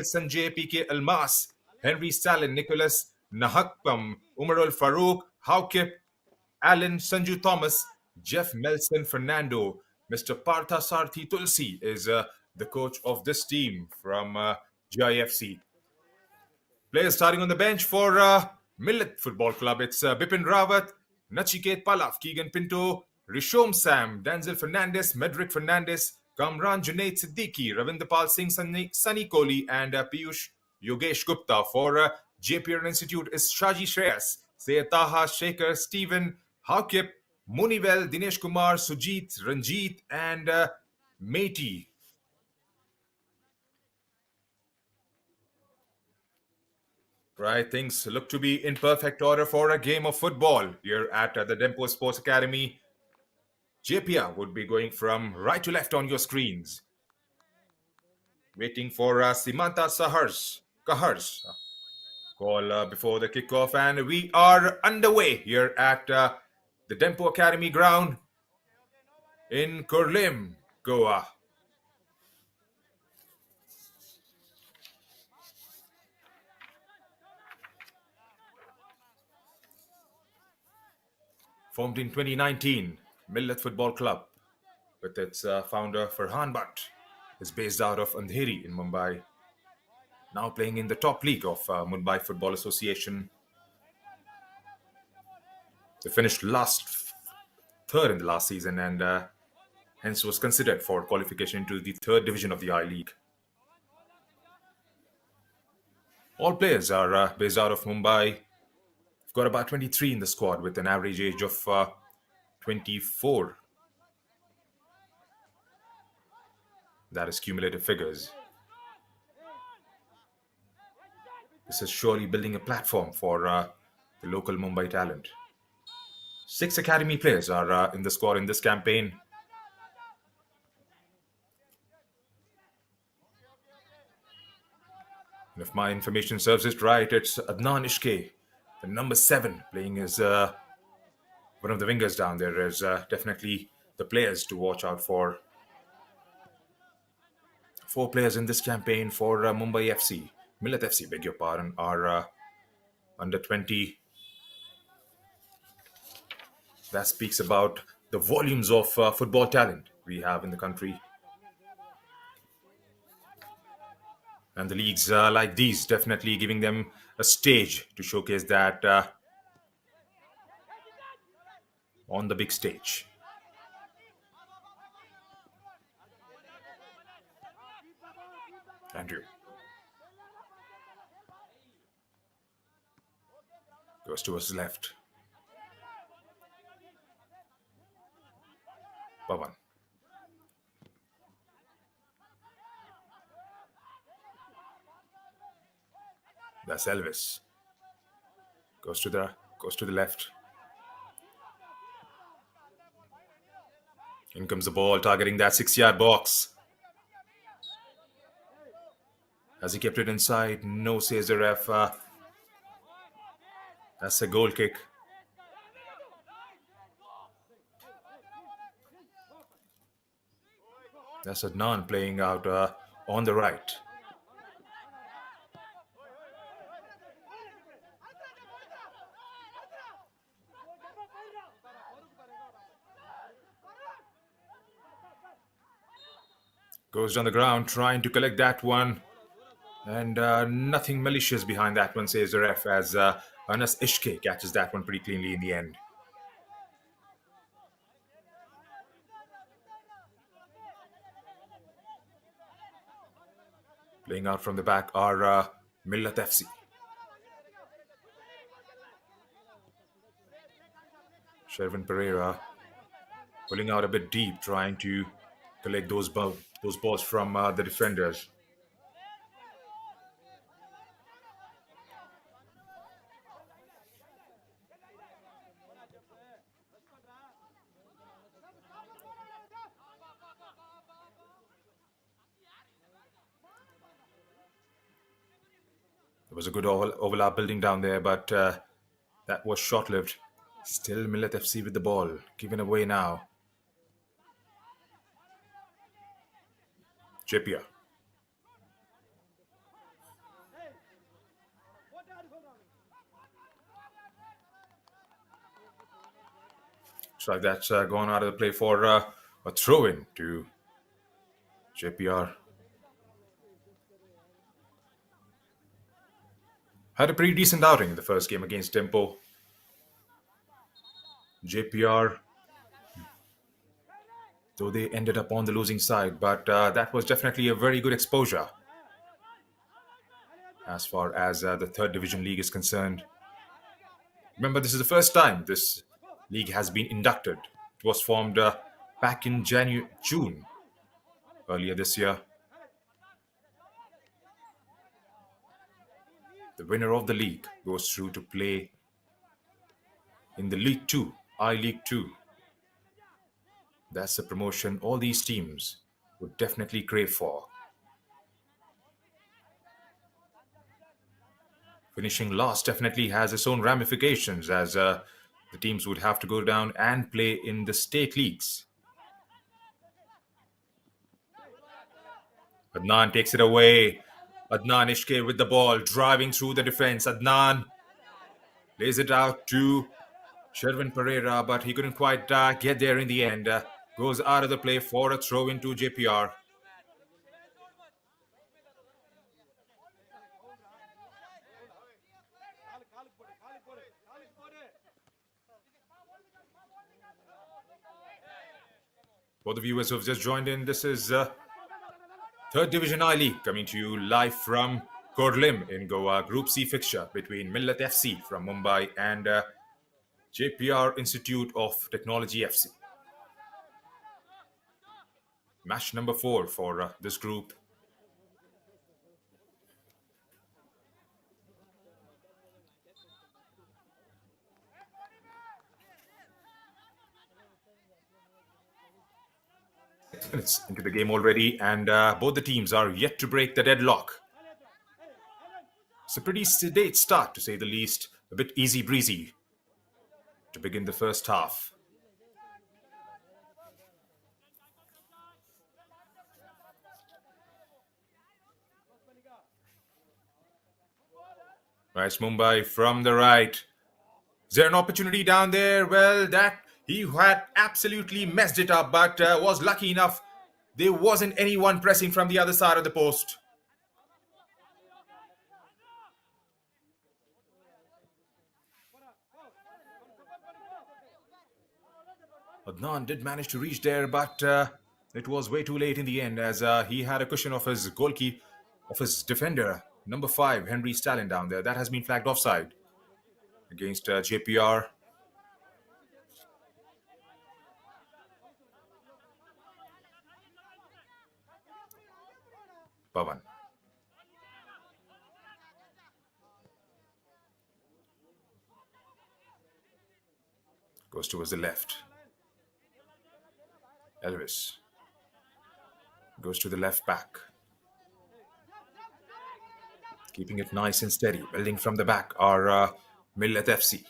Sanjay PK Almas, Henry Stalin, Nicholas Nahakpam, Umarul Farouk, Haukip, Alan Sanju Thomas, Jeff Melson Fernando, Mr. Partha Sarthi Tulsi is the coach of this team from GIFC. Players starting on the bench for Millat Football Club. It's Bipin Rawat, Nachiket Palaf, Keegan Pinto, Rishom Sam, Denzel Fernandez, Medrick Fernandez, Kamran Junaid Siddiqui, Ravindapal Singh, Sunny Kohli, and Piyush Yogesh Gupta. For Jeppiaar Institute is Shaji Shreyas, Sayataha Shekhar, Stephen, Haukip, Munivel, Dinesh Kumar, Sujit, Ranjit, and Meti. Right, things look to be in perfect order for a game of football here at the Dempo Sports Academy. Jeppiaar would be going from right to left on your screens. Waiting for Simanta Kahars call before the kickoff, and we are underway here at the Dempo Academy ground in Kurlim, Goa. Formed in 2019, Millat Football Club, with its founder Farhan Bhatt, is based out of Andheri in Mumbai. Now playing in the top league of Mumbai Football Association. They finished third in the last season, and hence was considered for qualification into the third division of the I League. All players are based out of Mumbai. We've got about 23 in the squad with an average age of 24. That is cumulative figures. This is surely building a platform for the local Mumbai talent. 6 academy players are in the squad in this campaign. And if my information serves it right, it's Adnan Ishke, the number 7, playing as one of the wingers down there. Is definitely the players to watch out for. 4 players in this campaign for Mumbai FC. Millat FC, beg your pardon, are under 20. That speaks about the volumes of football talent we have in the country. And the leagues like these definitely giving them a stage to showcase that on the big stage. Andrew goes to his left. Pawan. That's Elvis. Goes to the left. In comes the ball, targeting that 6-yard box. Has he kept it inside? No, says the ref. That's a goal kick. That's Adnan playing out on the right. Goes on the ground trying to collect that one. And nothing malicious behind that one, says the ref, as Anas Ishke catches that one pretty cleanly in the end. Playing out from the back are Millat FC. Shervin Pereira pulling out a bit deep, trying to collect those balls from the defenders. There was a good overlap building down there, but that was short-lived. Still Millat FC with the ball, given away now. Jeppiaar. Looks like that's gone out of the play for a throw in to Jeppiaar. Had a pretty decent outing in the first game against Tempo. JPR, though they ended up on the losing side, but that was definitely a very good exposure as far as the third division league is concerned. Remember, this is the first time this league has been inducted. It was formed back in June earlier this year. The winner of the league goes through to play in the League 2, I League 2. That's a promotion all these teams would definitely crave for. Finishing last definitely has its own ramifications as the teams would have to go down and play in the state leagues. Adnan takes it away. Adnan Ishke with the ball, driving through the defense. Adnan lays it out to Sherwin Pereira, but he couldn't quite get there in the end. Goes out of the play for a throw into JPR. For the viewers who have just joined in, this is Third Division I League coming to you live from Korlim in Goa. Group C fixture between Millat FC from Mumbai and Jeppiaar Institute of Technology FC. Match number 4 for this group. Minutes into the game already, and both the teams are yet to break the deadlock. It's a pretty sedate start, to say the least. A bit easy breezy to begin the first half. Right, Mumbai from the right. Is there an opportunity down there? Well, that he had absolutely messed it up, but was lucky enough. There wasn't anyone pressing from the other side of the post. Adnan did manage to reach there, but it was way too late in the end as he had a cushion of his goalkeeper, of his defender, number 5, Henry Stalin down there. That has been flagged offside against JPR. Pavan. Goes towards the left. Elvis. Goes to the left back. Keeping it nice and steady. Building from the back are Millat FC.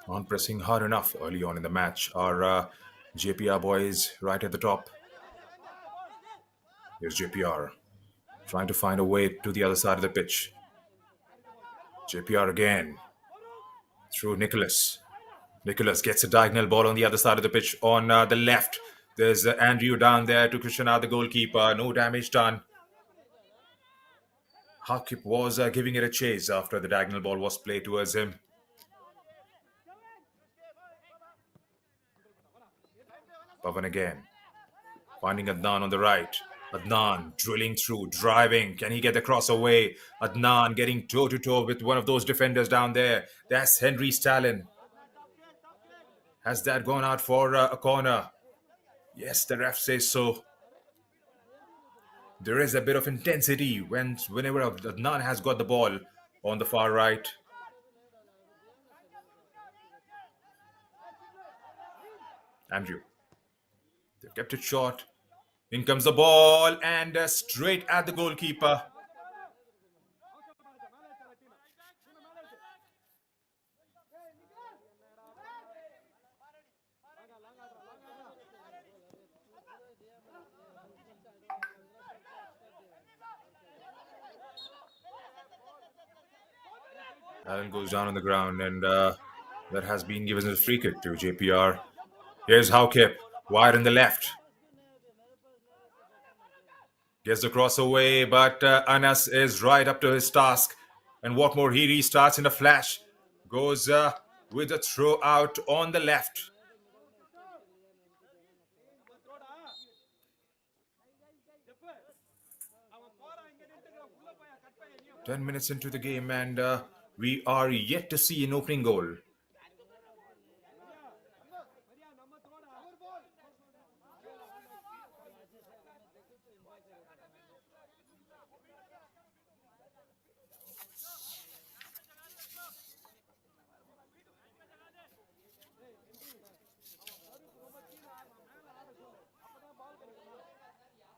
On pressing hard enough early on in the match are JPR boys right at the top. Here's JPR trying to find a way to the other side of the pitch. JPR again through Nicholas. Nicholas gets a diagonal ball on the other side of the pitch on the left. There's Andrew down there to cushion out the goalkeeper. No damage done. Hakip was giving it a chase after the diagonal ball was played towards him. Pavan again, finding Adnan on the right. Adnan drilling through, driving. Can he get the cross away? Adnan getting toe-to-toe with one of those defenders down there. That's Henry Stalin. Has that gone out for a corner? Yes, the ref says so. There is a bit of intensity whenever Adnan has got the ball on the far right. Andrew. They've kept it short. In comes the ball and straight at the goalkeeper. Allen goes down on the ground, and that has been given as a free kick to Jeppiaar. Here's Haukip, wide in the left. Gets the cross away, but Anas is right up to his task. And what more, he restarts in a flash. Goes with a throw out on the left. Ten minutes into the game, and we are yet to see an opening goal.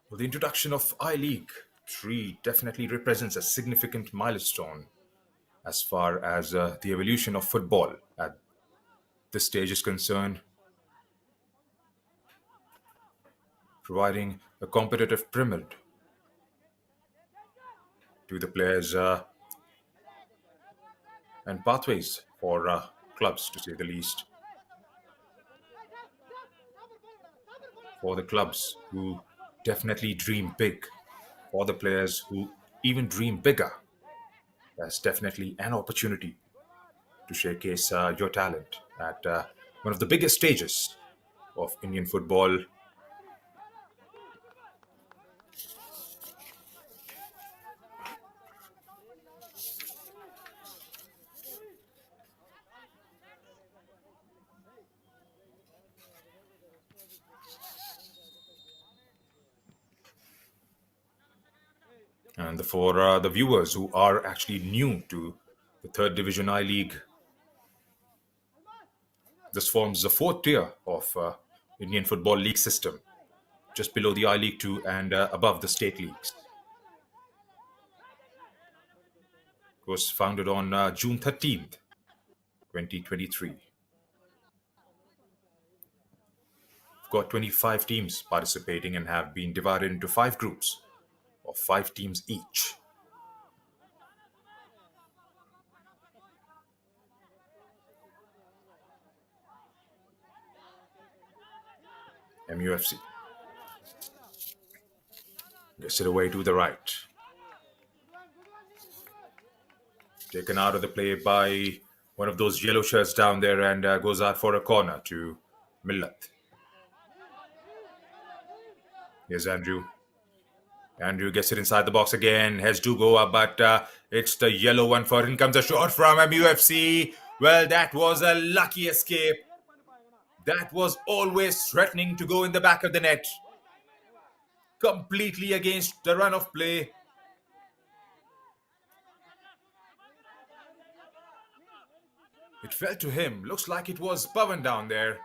Well, the introduction of I League 3 definitely represents a significant milestone as far as the evolution of football at this stage is concerned, providing a competitive pyramid to the players and pathways for clubs, to say the least. For the clubs who definitely dream big, for the players who even dream bigger, that's definitely an opportunity to showcase your talent at one of the biggest stages of Indian football. And for the viewers who are actually new to the third division I League, this forms the fourth tier of Indian Football League system, just below the I League 2 and above the state leagues. It was founded on June 13th, 2023. We've got 25 teams participating and have been divided into five groups of five teams each. MUFC gets it away to the right. Taken out of the play by one of those yellow shirts down there and goes out for a corner to Millat. Here's Andrew. Andrew gets it inside the box again. Has to go up, but it's the yellow one for in comes a shot from MUFC. Well, that was a lucky escape. That was always threatening to go in the back of the net. Completely against the run of play. It fell to him. Looks like it was Pavan down there.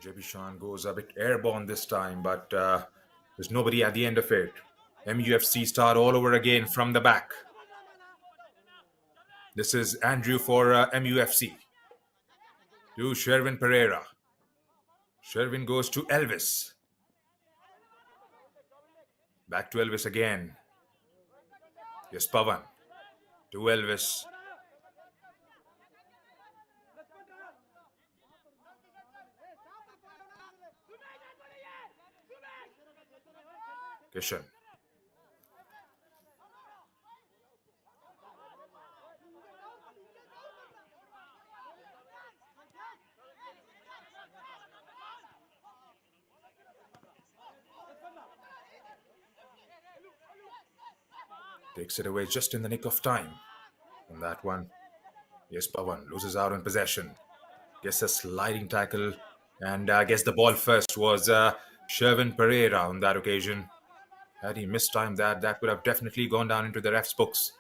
Jeppiaar goes a bit airborne this time, but there's nobody at the end of it. MUFC start all over again from the back. This is Andrew for MUFC. To Sherwin Pereira. Sherwin goes to Elvis. Back to Elvis again. Yes, Pavan. To Elvis. Kishan. Takes it away just in the nick of time. On that one. Yes, Pavan loses out on possession. Gets a sliding tackle. And I guess the ball first was Sherwin Pereira on that occasion. Had he mistimed that, that would have definitely gone down into the ref's books.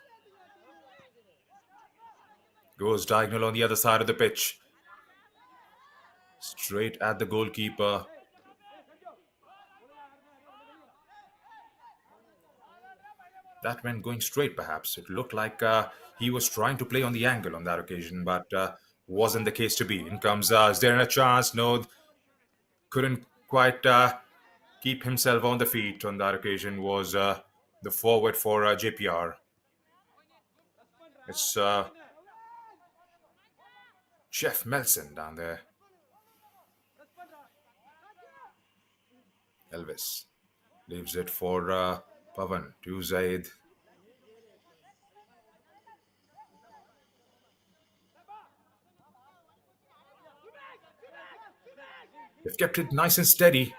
Goes diagonal on the other side of the pitch. Straight at the goalkeeper. That went going straight, perhaps. It looked like he was trying to play on the angle on that occasion, but wasn't the case to be. In comes, is there a chance? No, couldn't quite keep himself on the feet on that occasion. Was the forward for Jeppiaar. It's Chef Melson down there. Elvis leaves it for Pavan to Zaid. They've kept it nice and steady.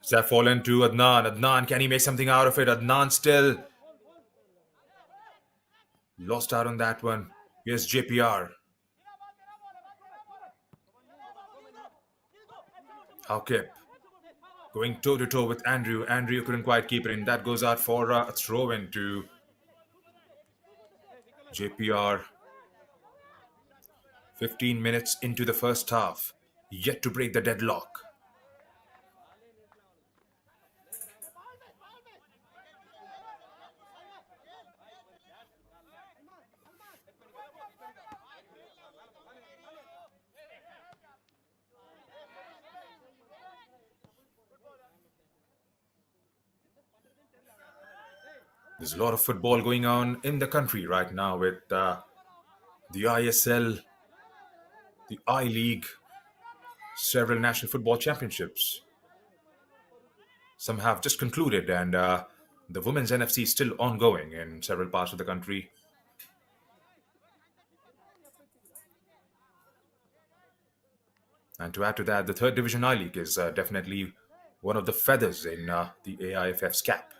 Has that fallen to Adnan? Adnan, can he make something out of it? Adnan still lost out on that one. Here's JPR. Haukip going toe to toe with Andrew. Andrew couldn't quite keep it in. That goes out for a throw in to JPR. 15 minutes into the first half. Yet to break the deadlock. There's a lot of football going on in the country right now with the ISL, the I League, several national football championships. Some have just concluded, and the women's NFC is still ongoing in several parts of the country. And to add to that, the third division I League is definitely one of the feathers in the AIFF's cap.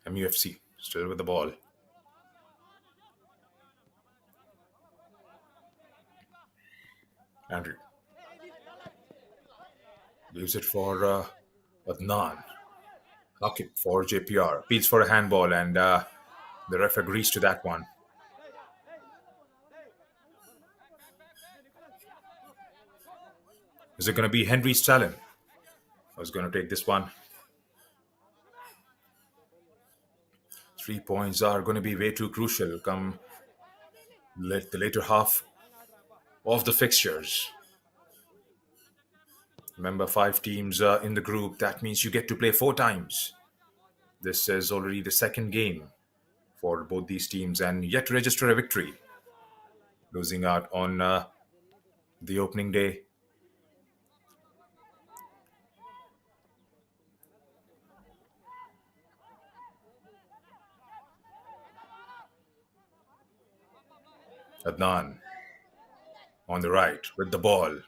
MUFC still with the ball. Andrew leaves it for Adnan. Akib for JPR. Appeals for a handball, and the ref agrees to that one. Is it going to be Henry Stalin? I was going to take this one. 3 points are going to be way too crucial come the later half of the fixtures. Remember, 5 teams in the group. That means you get to play 4 times. This is already the second game for both these teams and yet to register a victory. Losing out on the opening day. Adnan on the right with the ball.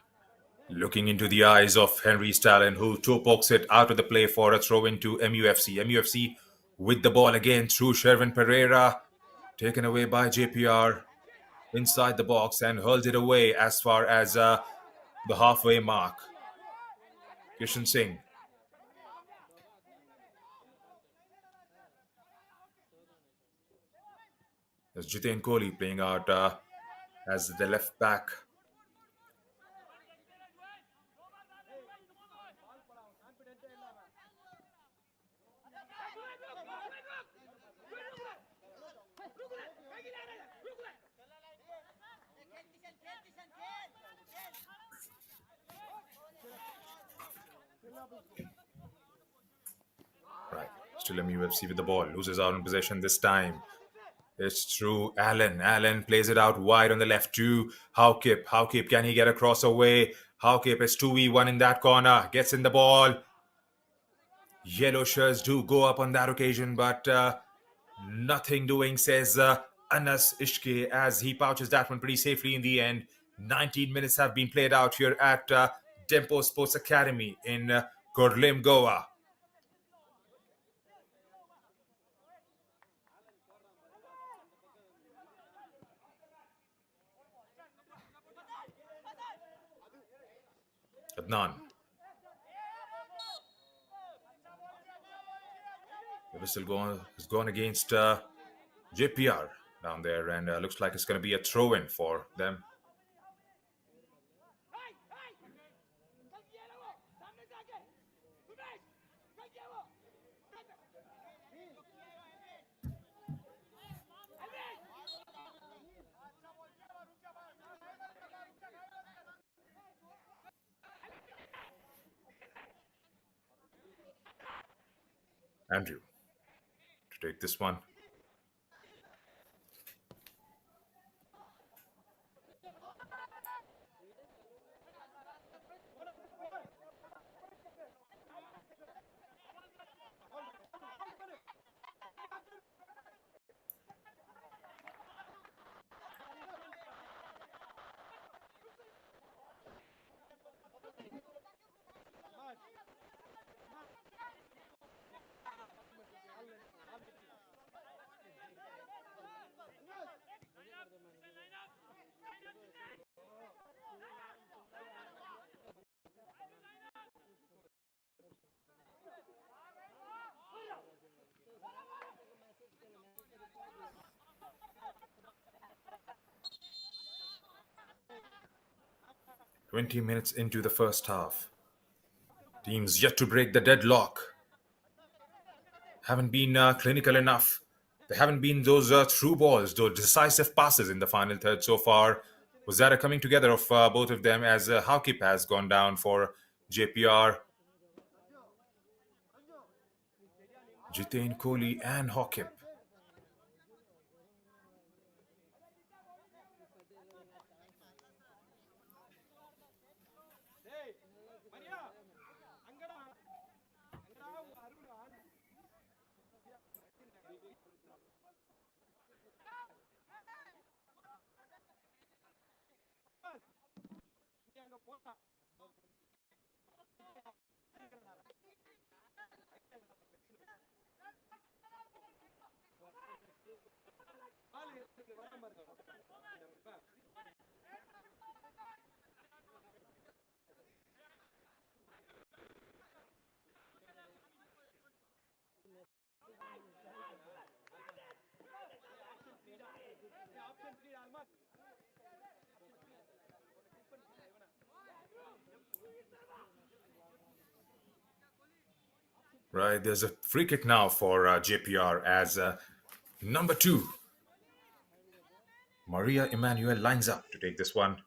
Looking into the eyes of Henry Stalin, who toe pokes it out of the play for a throw into MUFC. MUFC with the ball again through Sherwin Pereira. Taken away by JPR inside the box and hurls it away as far as the halfway mark. Kishan Singh. There's Jitain Kohli playing out as the left back. Right, still MUFC with the ball. Loses out in possession this time. It's through Allen. Allen plays it out wide on the left to Haukip. Haukip, can he get across away? Haukip is 2v1 in that corner. Gets in the ball. Yellow shirts do go up on that occasion, but nothing doing, says Anas Ishke, as he pouches that one pretty safely in the end. 19 minutes have been played out here at Dempo Sports Academy in Korlim, Goa. Adnan. The whistle is gone against Jeppiaar down there, and looks like it's going to be a throw-in for them. Andrew to take this one. 20 minutes into the first half. Teams yet to break the deadlock. Haven't been clinical enough. There haven't been those through balls, those decisive passes in the final third so far. Was that a coming together of both of them as Haukip has gone down for Jeppiaar? Jitain Kohli and Haukip. Right, there's a free kick now for JPR as number 2. Maria Emmanuel lines up to take this one.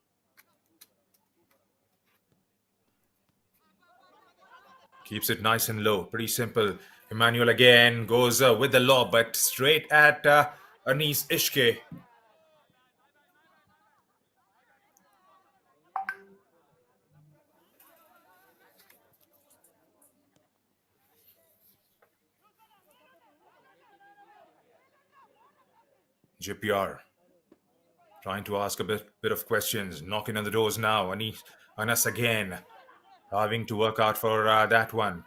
Keeps it nice and low, pretty simple. Emmanuel again goes with the lob, but straight at Anis Ishke. JPR trying to ask a bit of questions, knocking on the doors now. Anas again, having to work out for that one.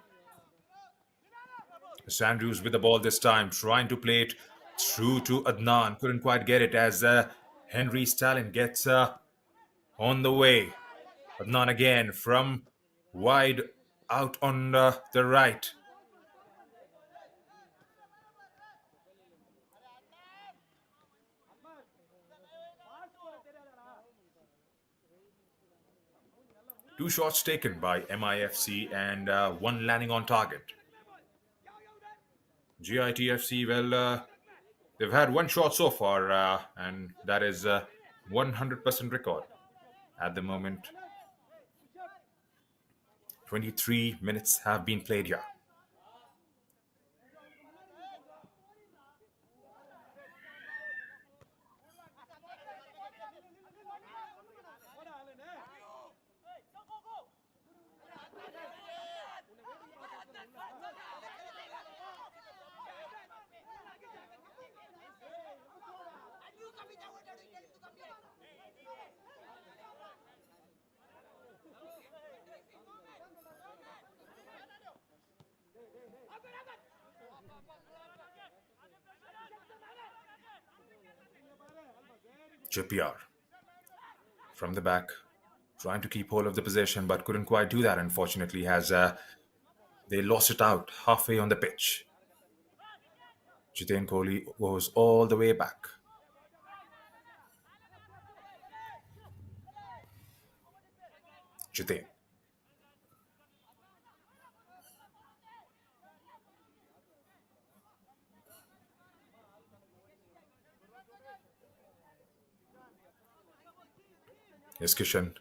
Sandrews with the ball this time, trying to play it through to Adnan. Couldn't quite get it as Henry Stalin gets on the way. Adnan again from wide out on the right. Two shots taken by MIFC and one landing on target. GITFC, well, they've had one shot so far, and that is 100% record at the moment. 23 minutes have been played here. Jeppiar from the back, trying to keep hold of the possession, but couldn't quite do that, unfortunately, as they lost it out halfway on the pitch. Jitain Kohli goes all the way back. Jitain. Here's Kishan.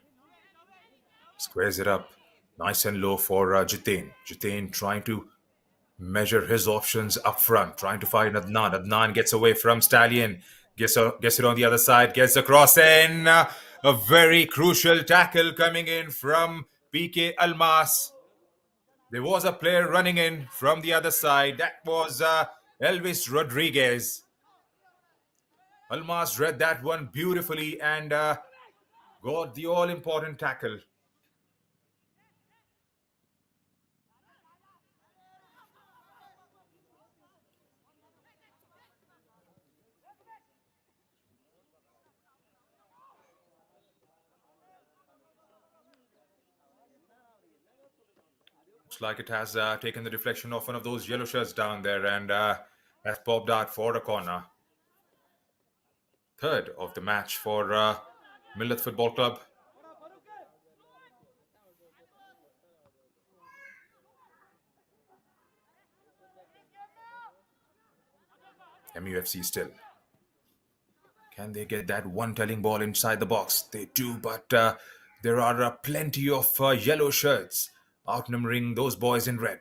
Squares it up. Nice and low for Jitain. Jitain trying to measure his options up front, trying to find Adnan. Adnan gets away from Stallion, gets it on the other side, gets across, and a very crucial tackle coming in from PK Almas. There was a player running in from the other side. That was Elvis Rodriguez. Almas read that one beautifully and got the all important tackle. Looks like it has taken the deflection of one of those yellow shirts down there and has popped out for a corner. Third of the match for Millat Football Club. MUFC still. Can they get that one telling ball inside the box? They do, but there are plenty of yellow shirts outnumbering those boys in red.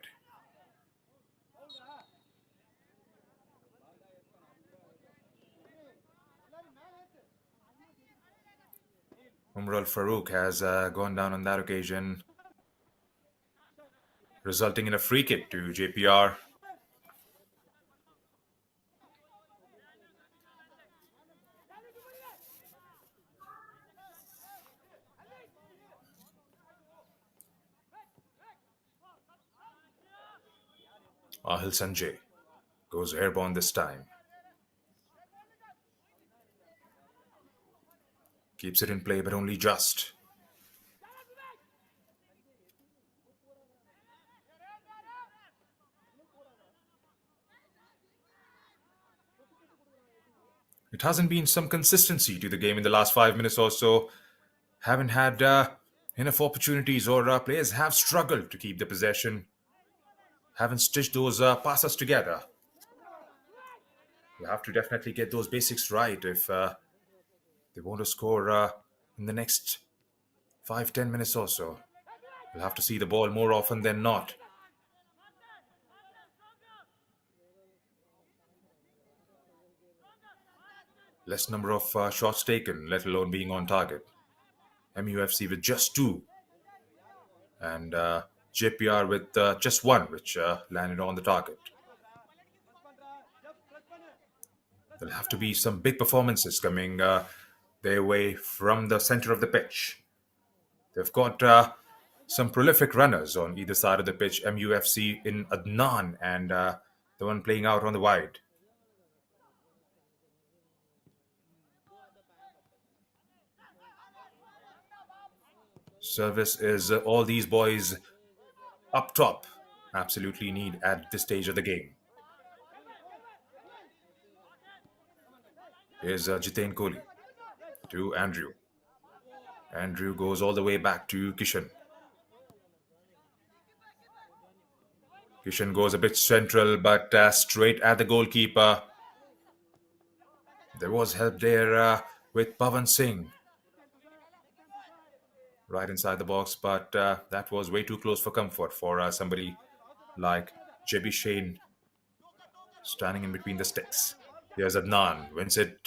Umar Farouk has gone down on that occasion, resulting in a free kick to Jeppiaar. Ahil Sanjay goes airborne this time. Keeps it in play, but only just. It hasn't been some consistency to the game in the last 5 minutes or so. Haven't had enough opportunities, or players have struggled to keep the possession. Haven't stitched those passes together. You have to definitely get those basics right if they want to score in the next 5-10 minutes or so. You'll have to see the ball more often than not. Less number of shots taken, let alone being on target. MUFC with just two. And Jeppiaar with just one, which landed on the target. There'll have to be some big performances coming their way from the center of the pitch. They've got some prolific runners on either side of the pitch. MUFC in Adnan and the one playing out on the wide. Service is all these boys up top absolutely need at this stage of the game. Here's Jitain Kohli to Andrew. Andrew goes all the way back to Kishan. Kishan goes a bit central, but straight at the goalkeeper. There was help there with Pavan Singh. Right inside the box, but that was way too close for comfort for somebody like Jebby Shane standing in between the sticks. Here's Adnan, wins it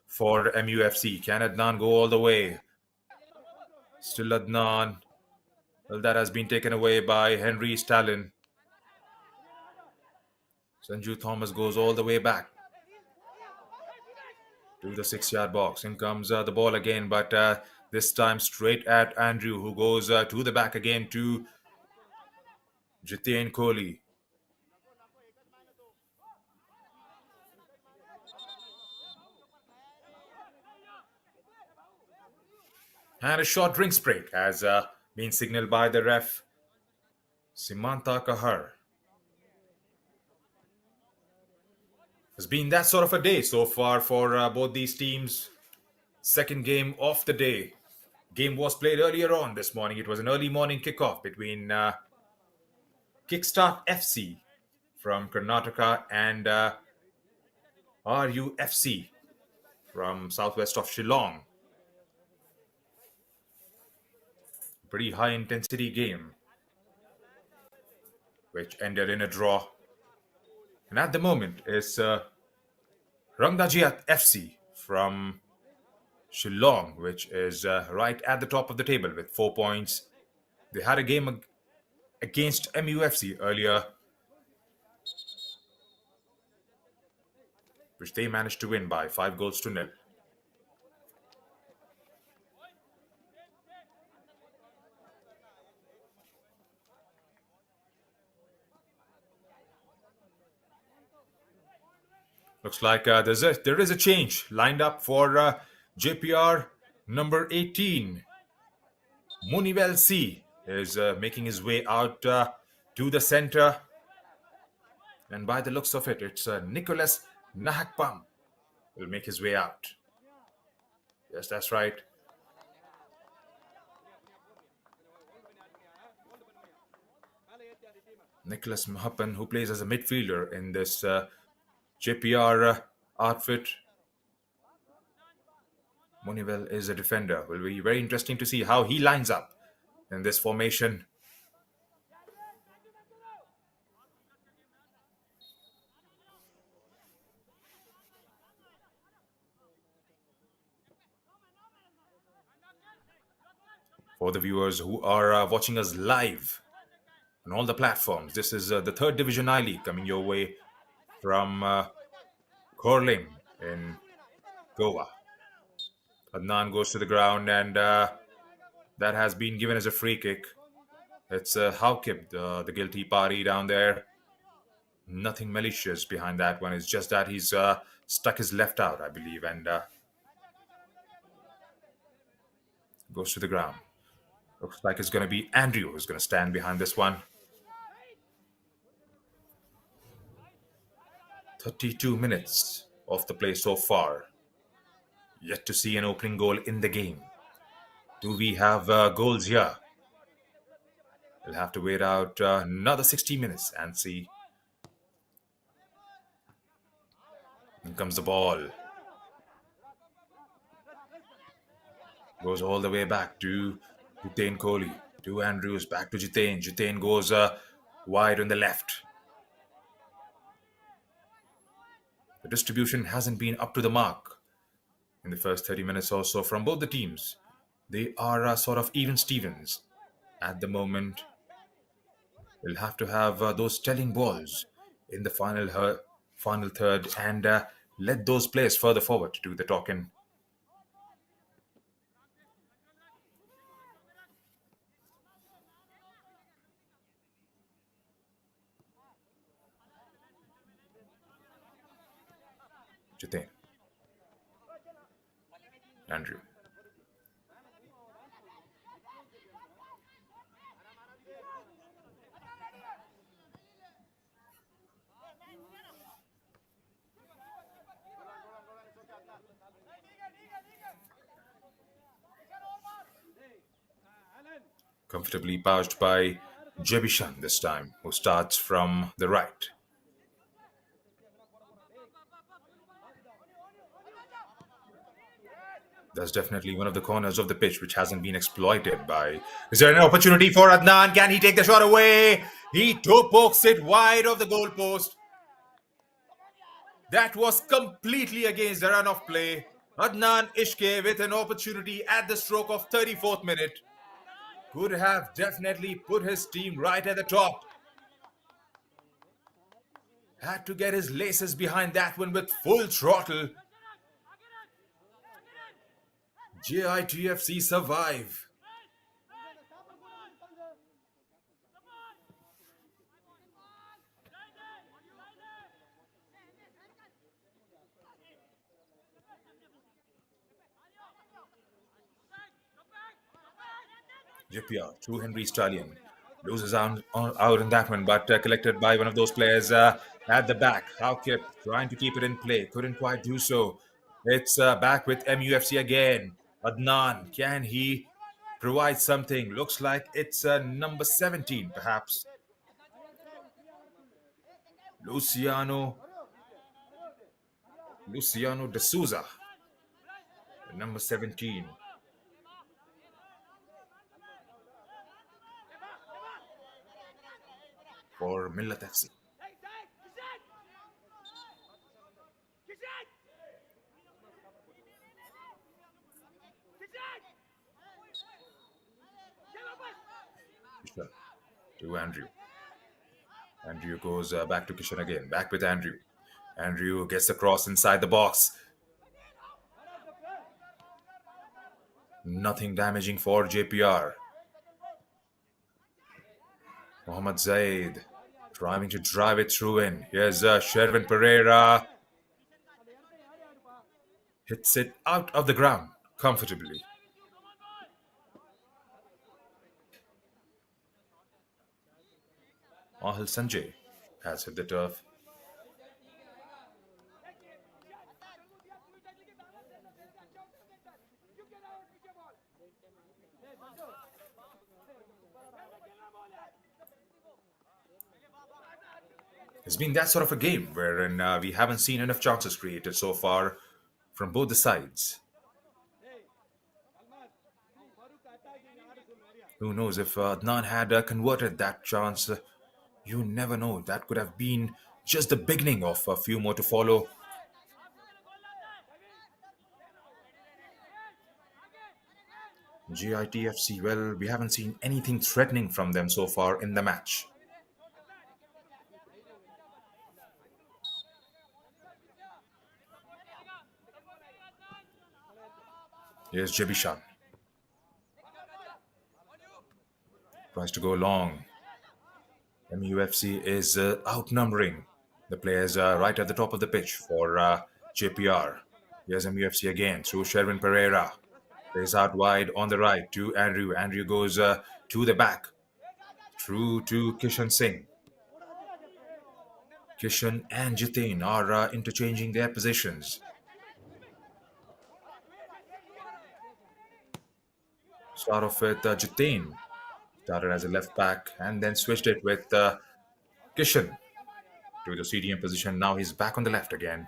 for MUFC. Can Adnan go all the way? Still Adnan. Well, that has been taken away by Henry Stalin. Sanju Thomas goes all the way back to the 6-yard box. In comes the ball again, but this time straight at Andrew, who goes to the back again to Jitain Kohli. And a short drinks break has been signaled by the ref, Simanta Kahar. It's been that sort of a day so far for both these teams. Second game of the day. Game was played earlier on this morning. It was an early morning kickoff between Kickstart FC from Karnataka and RUFC from southwest of Shillong. Pretty high intensity game, which ended in a draw. And at the moment is Rangdajiat FC from Shillong, which is right at the top of the table with 4 points. They had a game against MUFC earlier, which they managed to win by 5 goals to 0. Looks like there is a change lined up for Jeppiaar. Number 18, Munivel C, is making his way out to the center. And by the looks of it, it's Nicholas Nahakpam will make his way out. Yes, that's right. Nicholas Mahapan, who plays as a midfielder in this Jeppiaar outfit. Munivel is a defender. Will be very interesting to see how he lines up in this formation. For the viewers who are watching us live on all the platforms, this is the third division I League coming your way from Korling in Goa. Adnan goes to the ground, and that has been given as a free kick. It's Haukib, the guilty party down there. Nothing malicious behind that one. It's just that he's stuck his left out, I believe, and goes to the ground. Looks like it's going to be Andrew who's going to stand behind this one. 32 minutes of the play so far. Yet to see an opening goal in the game. Do we have goals here? We'll have to wait out another 60 minutes and see. In comes the ball. Goes all the way back to Jitain Kohli. To Andrews, back to Jitain. Jitain goes wide on the left. The distribution hasn't been up to the mark in the first 30 minutes or so from both the teams. They are sort of even Stevens at the moment. We'll have to have those telling balls in the final third and let those players further forward to do the talking. Jitain. Andrew. Comfortably pouched by Jebishan this time, who starts from the right. That's definitely one of the corners of the pitch which hasn't been exploited by... Is there an opportunity for Adnan? Can he take the shot away? He pokes it wide of the goalpost. That was completely against the run of play. Adnan Ishke with an opportunity at the stroke of 34th minute. Could have definitely put his team right at the top. Had to get his laces behind that one with full throttle. JITFC survive. Jeppiaar to Henry Stallion. Loses out in that one, but collected by one of those players at the back. Haukip trying to keep it in play. Couldn't quite do so. It's back with MUFC again. Adnan, can he provide something? Looks like it's number 17, perhaps. Luciano Luciano de Souza, number 17. For Millat FC. Kishan to Andrew. Andrew goes back to Kishan again. Back with Andrew. Andrew gets the cross inside the box. Nothing damaging for JPR. Mohammad Zaid trying to drive it through in. Here's Sherwin Pereira. Hits it out of the ground comfortably. Ahil Sanjay has hit the turf. It's been that sort of a game wherein we haven't seen enough chances created so far from both the sides. Who knows if Adnan had converted that chance? You never know. That could have been just the beginning of a few more to follow. GITFC, well, we haven't seen anything threatening from them so far in the match. Here's Jebishan. Tries to go long. MUFC is outnumbering the players right at the top of the pitch for JPR. Here's MUFC again through Sherwin Pereira. Plays out wide on the right to Andrew. Andrew goes to the back. Through to Kishan Singh. Kishan and Jitain are interchanging their positions. Start off with Jitain. Started as a left back and then switched it with Kishan to the CDM position. Now he's back on the left again.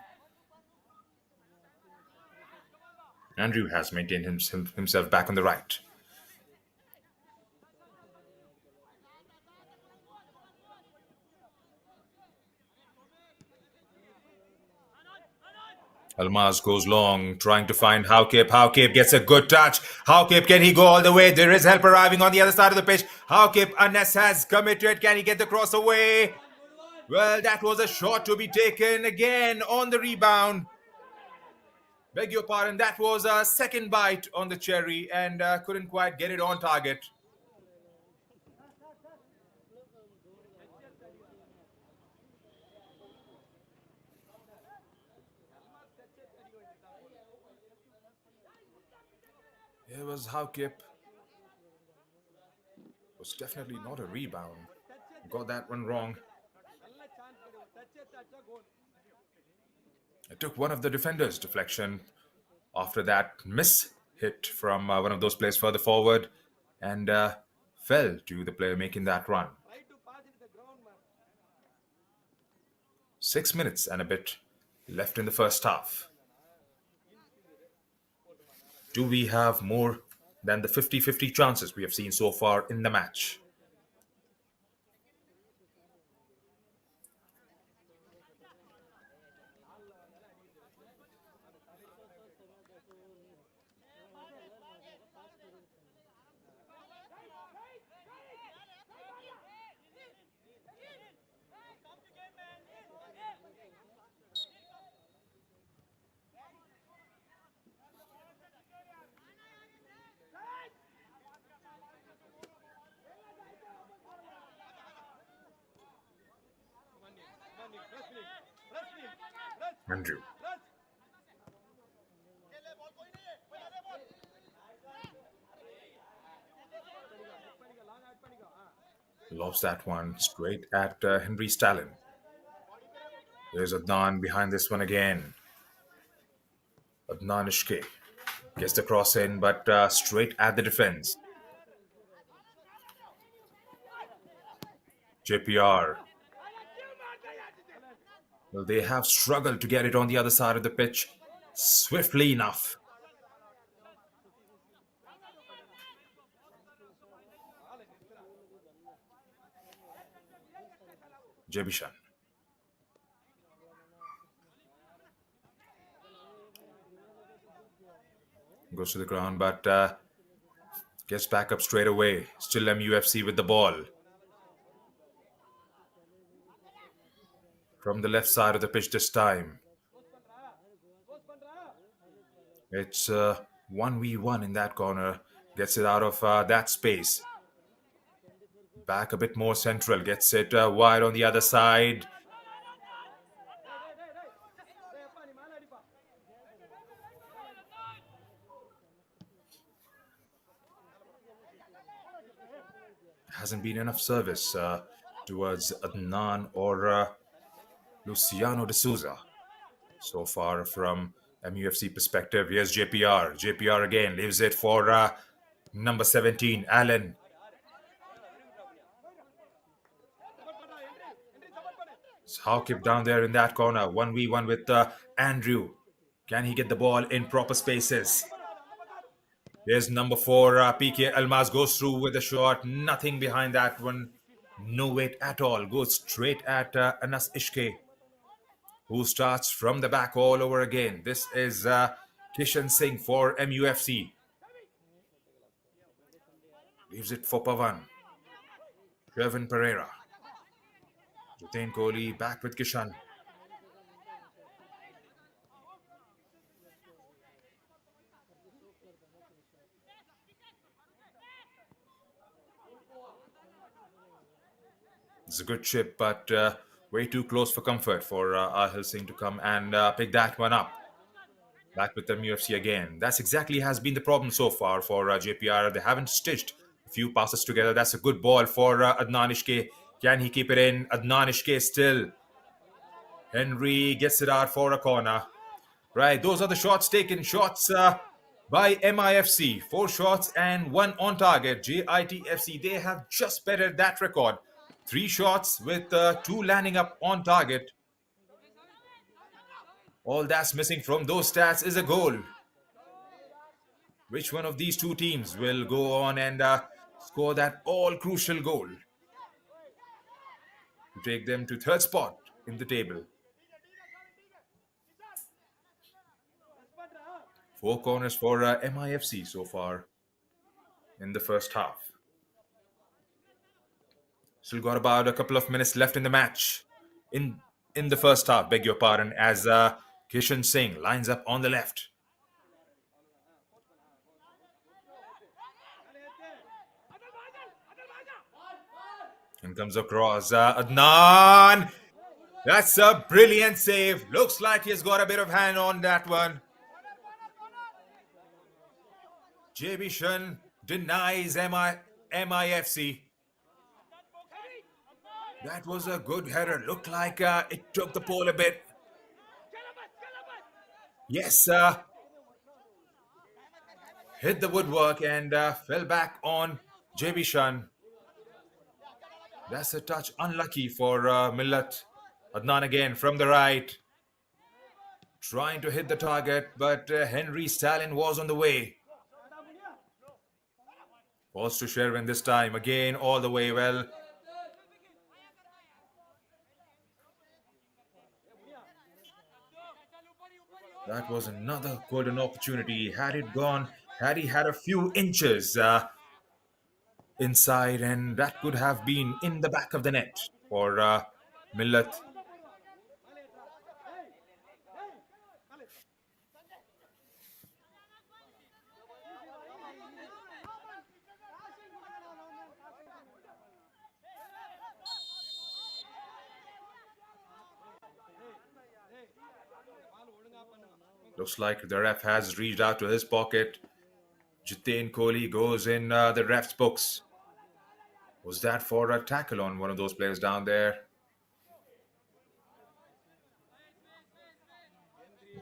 Andrew has maintained himself back on the right. Almaz goes long, trying to find Haukip. Haukip gets a good touch. Haukip, can he go all the way? There is help arriving on the other side of the pitch. Haukip, Anas has committed. Can he get the cross away? Well, that was a shot to be taken again on the rebound. Beg your pardon, that was a second bite on the cherry and couldn't quite get it on target. It was Haukip. Was definitely not a rebound. Got that one wrong. It took one of the defenders' deflection after that miss hit from one of those players further forward and fell to the player making that run. 6 minutes and a bit left in the first half. Do we have more than the 50-50 chances we have seen so far in the match? Andrew. Lobs that one straight at Henry Stalin. There's Adnan behind this one again. Adnan Ishke gets the cross in, but straight at the defense. Jeppiaar. Well, they have struggled to get it on the other side of the pitch swiftly enough. Jebishan goes to the ground, but gets back up straight away. Still MUFC with the ball. From the left side of the pitch this time. It's 1v1 in that corner. Gets it out of that space. Back a bit more central. Gets it wide on the other side. Hasn't been enough service towards Adnan or Luciano de Souza. So far from MUFC perspective, here's JPR. JPR again leaves it for number 17, Allen. Hawkip down there in that corner. 1v1 with Andrew. Can he get the ball in proper spaces? There's number 4, PK Almaz goes through with a shot. Nothing behind that one. No weight at all. Goes straight at Anas Ishke, who starts from the back all over again. This is Kishan Singh for MUFC. Leaves it for Pavan. Kevin Pereira. Jiten Kohli back with Kishan. It's a good chip, but way too close for comfort for Ahil Singh to come and pick that one up. Back with MUFC again. That's exactly has been the problem so far for JPR. They haven't stitched a few passes together. That's a good ball for Adnan Ishke. Can he keep it in? Adnan Ishke still. Henry gets it out for a corner. Right, those are the shots taken. Shots by MIFC. 4 shots and 1 on target. JITFC, they have just bettered that record. 3 shots with 2 landing up on target. All that's missing from those stats is a goal. Which one of these 2 teams will go on and score that all crucial goal to take them to 3rd spot in the table? 4 corners for MIFC so far in the first half. Still got about a couple of minutes left in the match. In the first half, beg your pardon, as Kishan Singh lines up on the left. In comes across Adnan. That's a brilliant save. Looks like he's got a bit of hand on that one. Jebishan denies MIFC. That was a good header. Looked like it took the pole a bit. Yes, hit the woodwork and fell back on Jebishan. That's a touch unlucky for Millat. Adnan again from the right. Trying to hit the target, but Henry Stalin was on the way. Falls to Sherwin this time. Again, all the way well. That was another golden opportunity. Had it gone, had he had a few inches inside, and that could have been in the back of the net for Millat. Looks like the ref has reached out to his pocket. Jiten Kohli goes in the ref's books. Was that for a tackle on one of those players down there?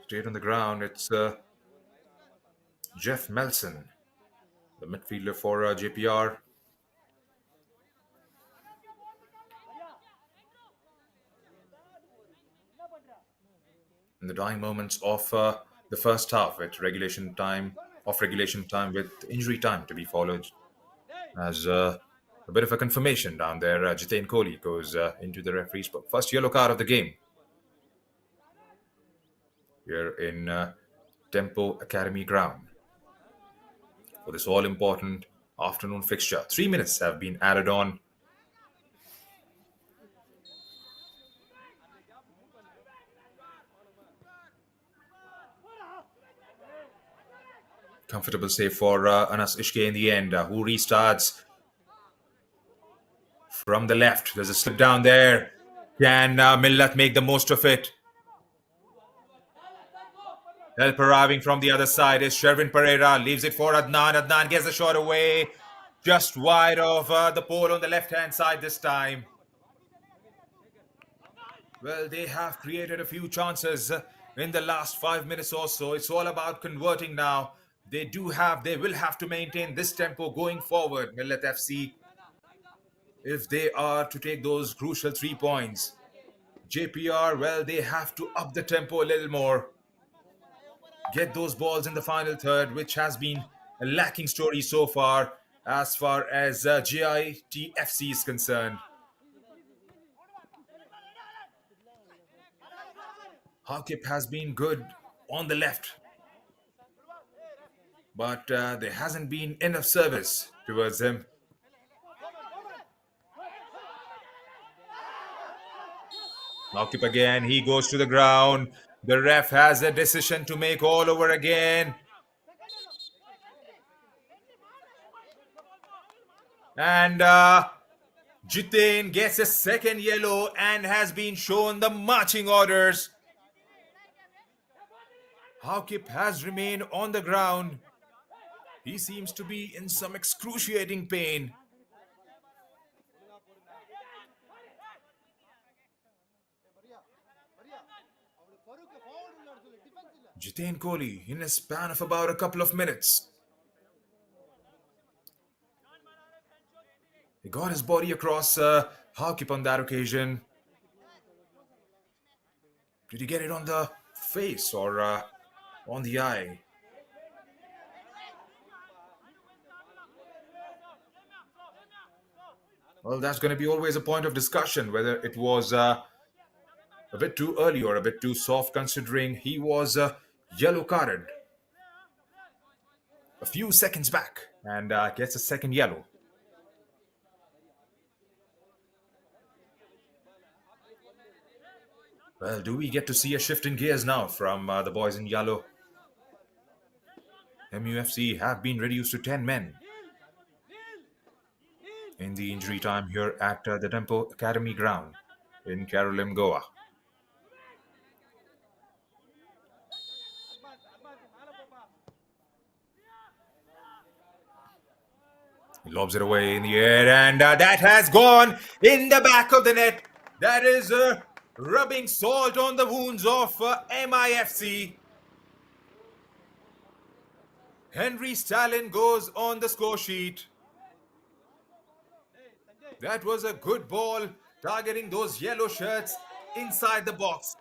Straight on the ground. It's Jeff Melson, the midfielder for Jeppiaar. In the dying moments of the first half, with regulation time with injury time to be followed, as a bit of a confirmation down there. Jiten Kohli goes into the referee's book. First yellow card of the game here in Tempo Academy ground for this all-important afternoon fixture. 3 minutes have been added on. Comfortable save for Anas Ishke in the end, who restarts from the left. There's a slip down there. Can Millat make the most of it? Help arriving from the other side is Sherwin Pereira. Leaves it for Adnan. Adnan gets the shot away. Just wide of the pole on the left-hand side this time. Well, they have created a few chances in the last 5 minutes or so. It's all about converting now. They will have to maintain this tempo going forward, Millat FC, if they are to take those crucial 3 points. JPR, well, they have to up the tempo a little more. Get those balls in the final third, which has been a lacking story so far as GITFC is concerned. Hakip has been good on the left, but there hasn't been enough service towards him. Hakip again, he goes to the ground. The ref has a decision to make all over again. And Jitain gets a second yellow and has been shown the marching orders. Hakip has remained on the ground. He seems to be in some excruciating pain. Jiten Kohli in a span of about a couple of minutes. He got his body across Hakip on that occasion. Did he get it on the face or on the eye? Well, that's going to be always a point of discussion, whether it was a bit too early or a bit too soft, considering he was yellow carded a few seconds back and gets a second yellow. Well, do we get to see a shift in gears now from the boys in yellow? MUFC have been reduced to 10 men in the injury time here at the Tempo Academy ground in Carolim, Goa. He lobs it away in the air, and that has gone in the back of the net. That is rubbing salt on the wounds of MIFC. Henry Stalin goes on the score sheet. That was a good ball, targeting those yellow shirts inside the box.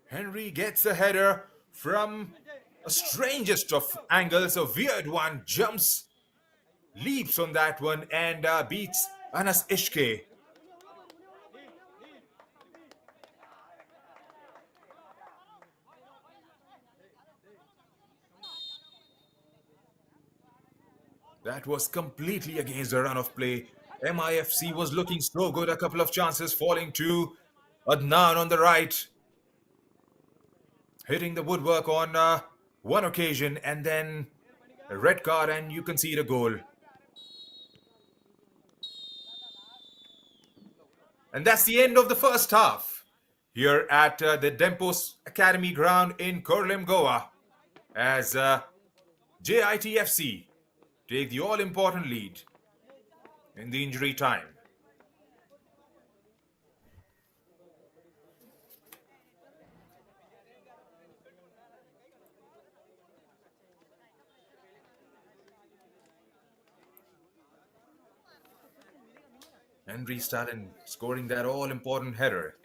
Henry gets a header from a strangest of angles, a weird one, jumps, leaps on that one, and beats Anas Ishke. That was completely against the run of play. MIFC was looking so good, a couple of chances falling to Adnan on the right, hitting the woodwork on one occasion, and then a red card, and you can see the goal. And that's the end of the first half here at the Dempos Academy ground in Kurlim, Goa, as JITFC take the all-important lead in the injury time. Henry Stalin scoring that all-important header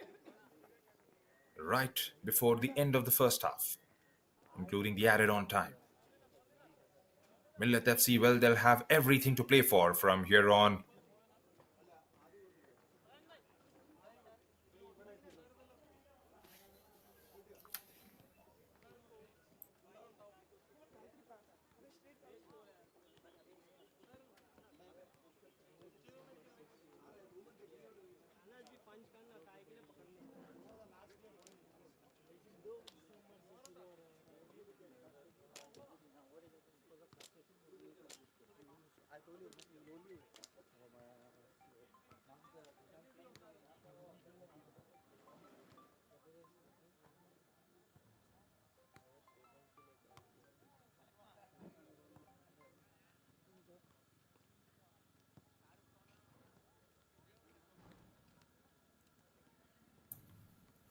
right before the end of the first half, including the added-on time. Millat FC, well, they'll have everything to play for from here on.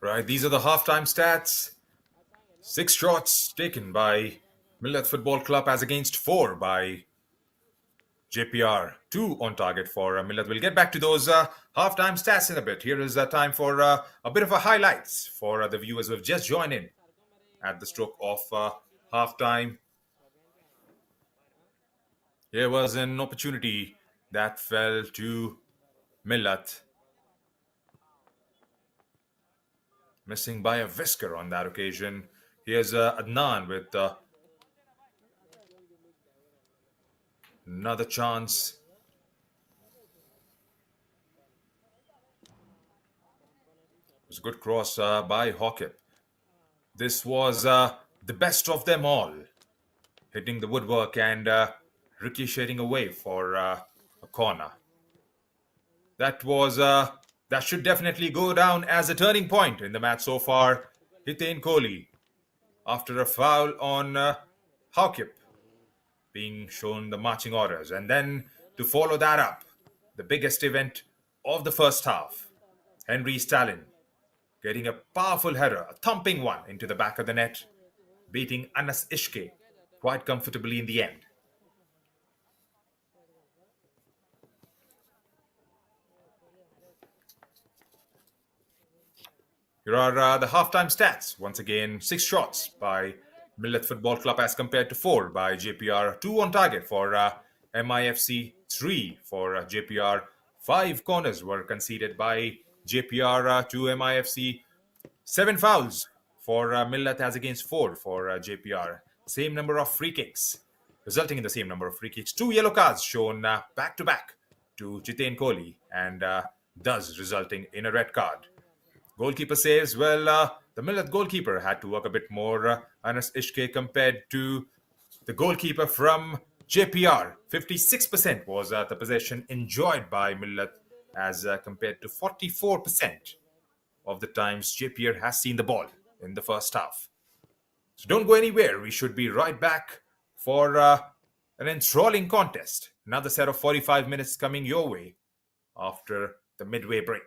Right, these are the halftime stats. 6 shots taken by Millat Football Club as against 4 by Jeppiaar. 2 on target for Millat. We'll get back to those halftime stats in a bit. Here is time for a bit of a highlights for the viewers who have just joined in at the stroke of halftime. Here was an opportunity that fell to Millat. Missing by a whisker on that occasion. Here's Adnan with another chance. It was a good cross by Hawkip. This was the best of them all, hitting the woodwork and ricocheting away for a corner. That should definitely go down as a turning point in the match so far. Hitain Kohli, after a foul on Hawkip, being shown the marching orders, and then to follow that up, the biggest event of the first half, Henry Stalin getting a powerful header, a thumping one into the back of the net, beating Anas Ishke quite comfortably in the end. Here are the halftime stats. Once again, 6 shots by Millat Football Club as compared to 4 by Jeppiaar. 2 on target for MIFC, 3 for Jeppiaar. 5 corners were conceded by Jeppiaar to MIFC. 7 fouls for Millat as against 4 for Jeppiaar. Same number of free kicks, resulting in the same number of free kicks. 2 yellow cards shown back to back to Hitain Kohli, and thus resulting in a red card. Goalkeeper saves, well, the Millat goalkeeper had to work a bit more, Anas Ishke, compared to the goalkeeper from Jeppiaar. 56% was the possession enjoyed by Millat as compared to 44% of the times Jeppiaar has seen the ball in the first half. So don't go anywhere. We should be right back for an enthralling contest. Another set of 45 minutes coming your way after the midway break.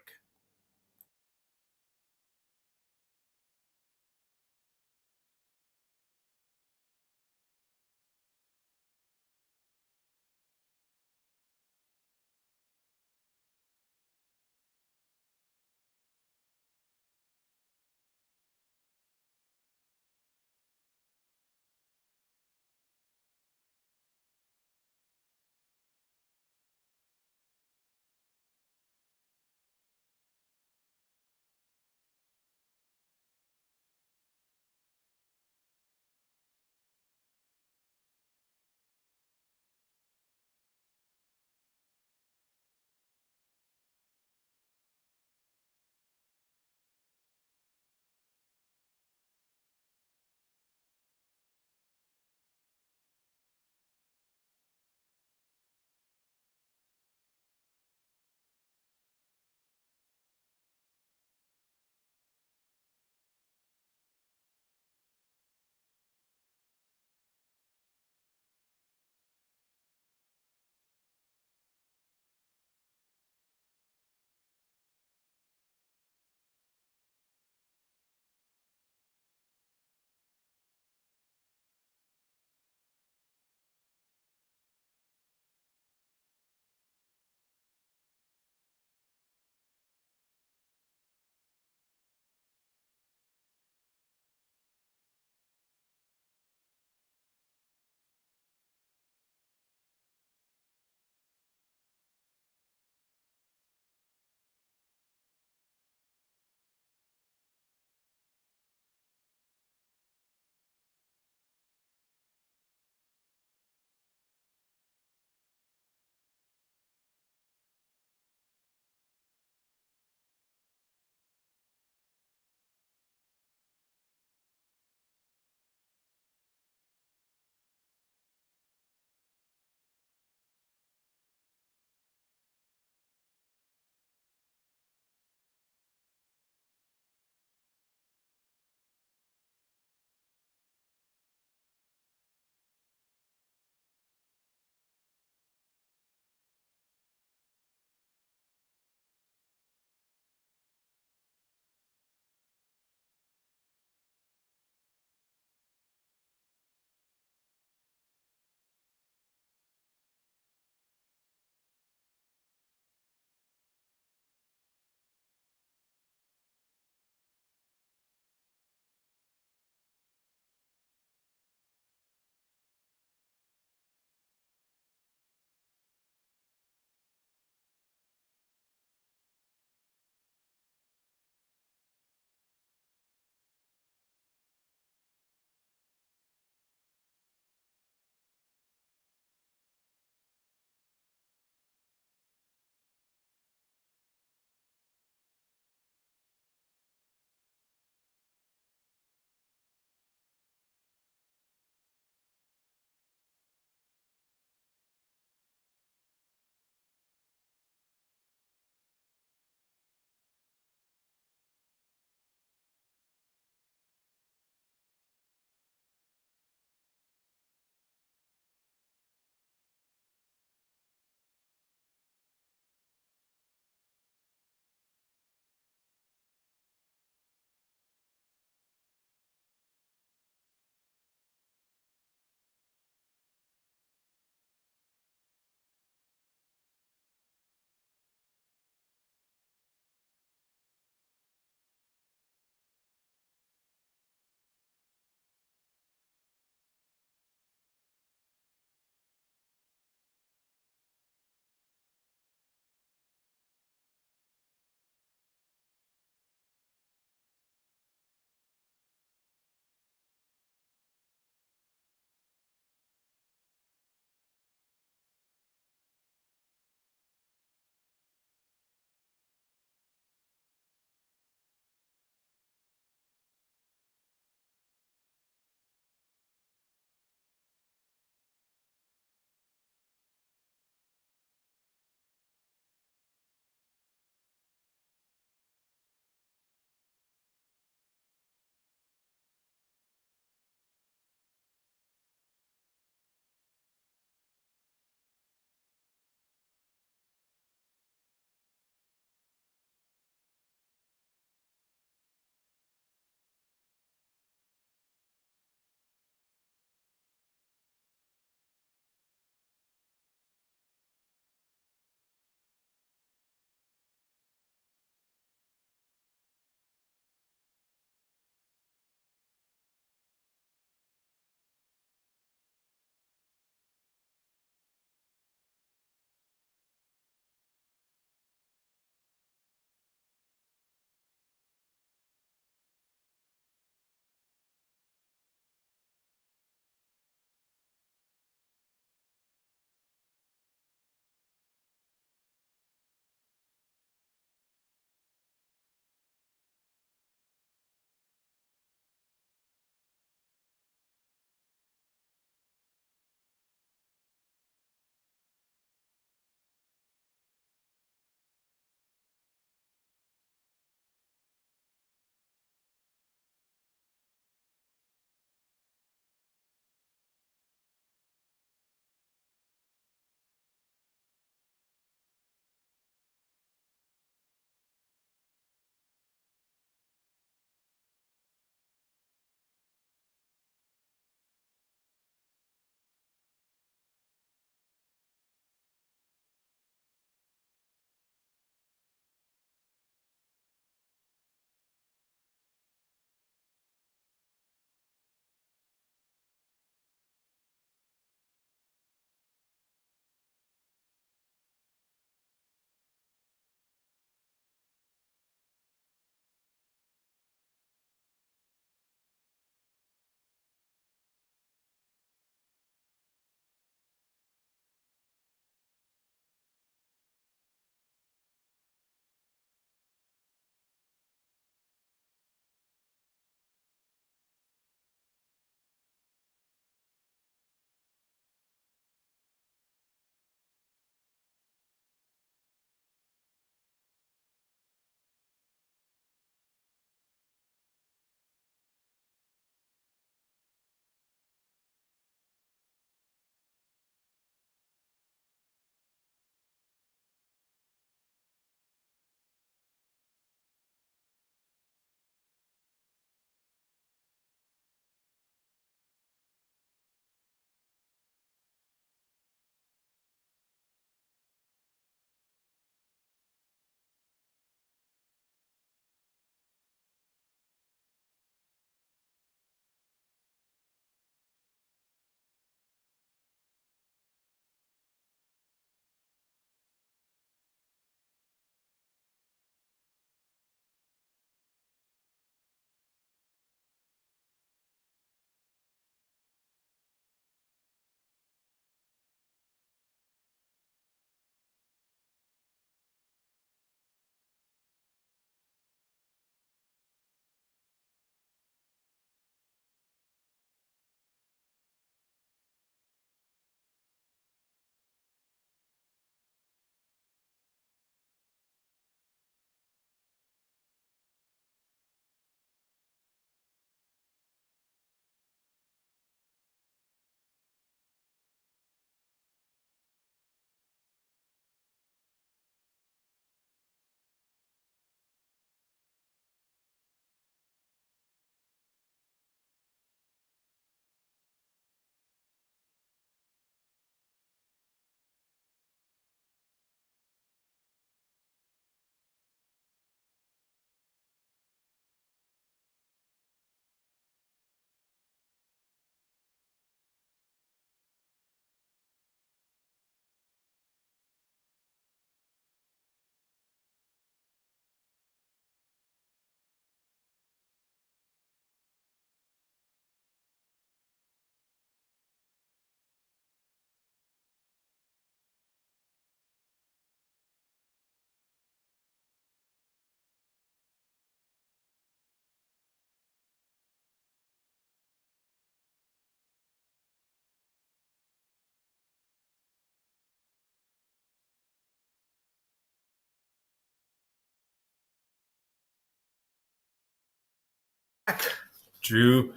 To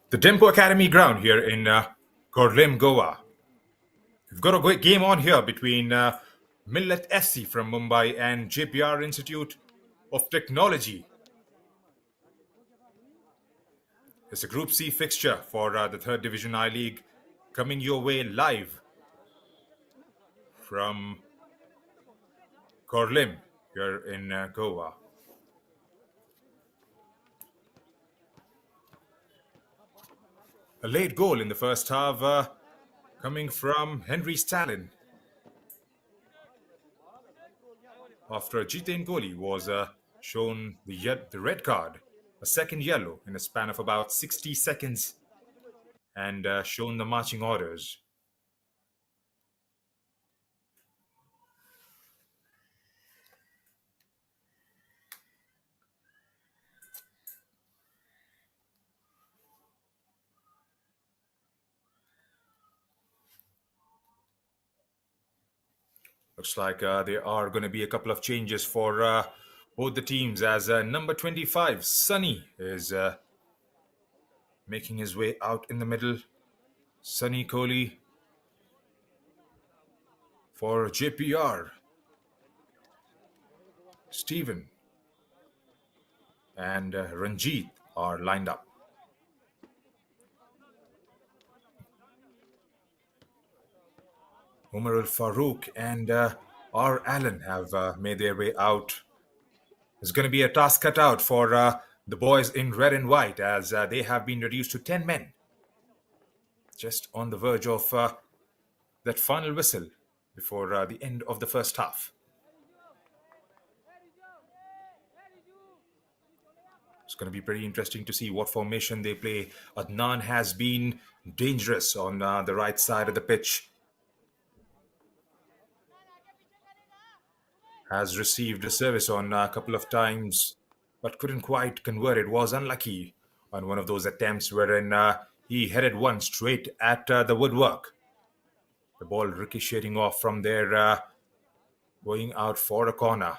the Tempo Academy ground here in Korlim, Goa. We've got a great game on here between Millat FC from Mumbai and Jeppiaar Institute of Technology. It's a Group C fixture for the Third Division I League coming your way live from Korlim here in Goa. A late goal in the first half coming from Henry Stalin after Jitain Kohli was shown the red card, a second yellow in a span of about 60 seconds, and shown the marching orders. Looks like there are going to be a couple of changes for both the teams as number 25, Sunny, is making his way out in the middle. Sunny Kohli for Jeppiaar. Stephen and Ranjit are lined up. Umar Farouk and R. Allen have made their way out. It's going to be a task cut out for the boys in red and white as they have been reduced to 10 men. Just on the verge of that final whistle before the end of the first half. It's going to be pretty interesting to see what formation they play. Adnan has been dangerous on the right side of the pitch. Has received a service on a couple of times, but couldn't quite convert it. Was unlucky on one of those attempts wherein he headed one straight at the woodwork. The ball ricocheting off from there, going out for a corner.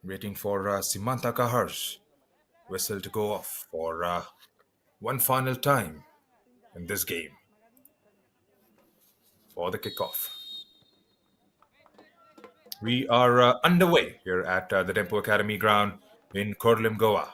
Waiting for Simanta Kahar's whistle to go off for one final time in this game for the kickoff. We are underway here at the Tempo Academy ground in Korlim, Goa.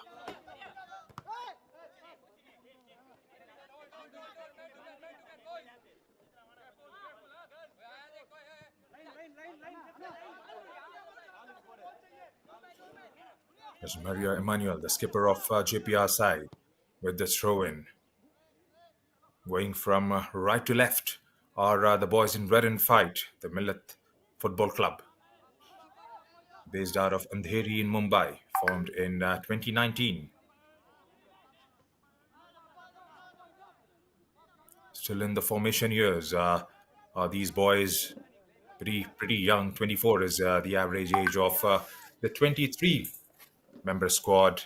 There's Maria Emmanuel, the skipper of Jeppiaar side, with the throw-in. Going from right to left are the boys in red and white, the Millat Football Club, based out of Andheri in Mumbai, formed in 2019. Still in the formation years, are these boys pretty young. 24 is the average age of the 23-member squad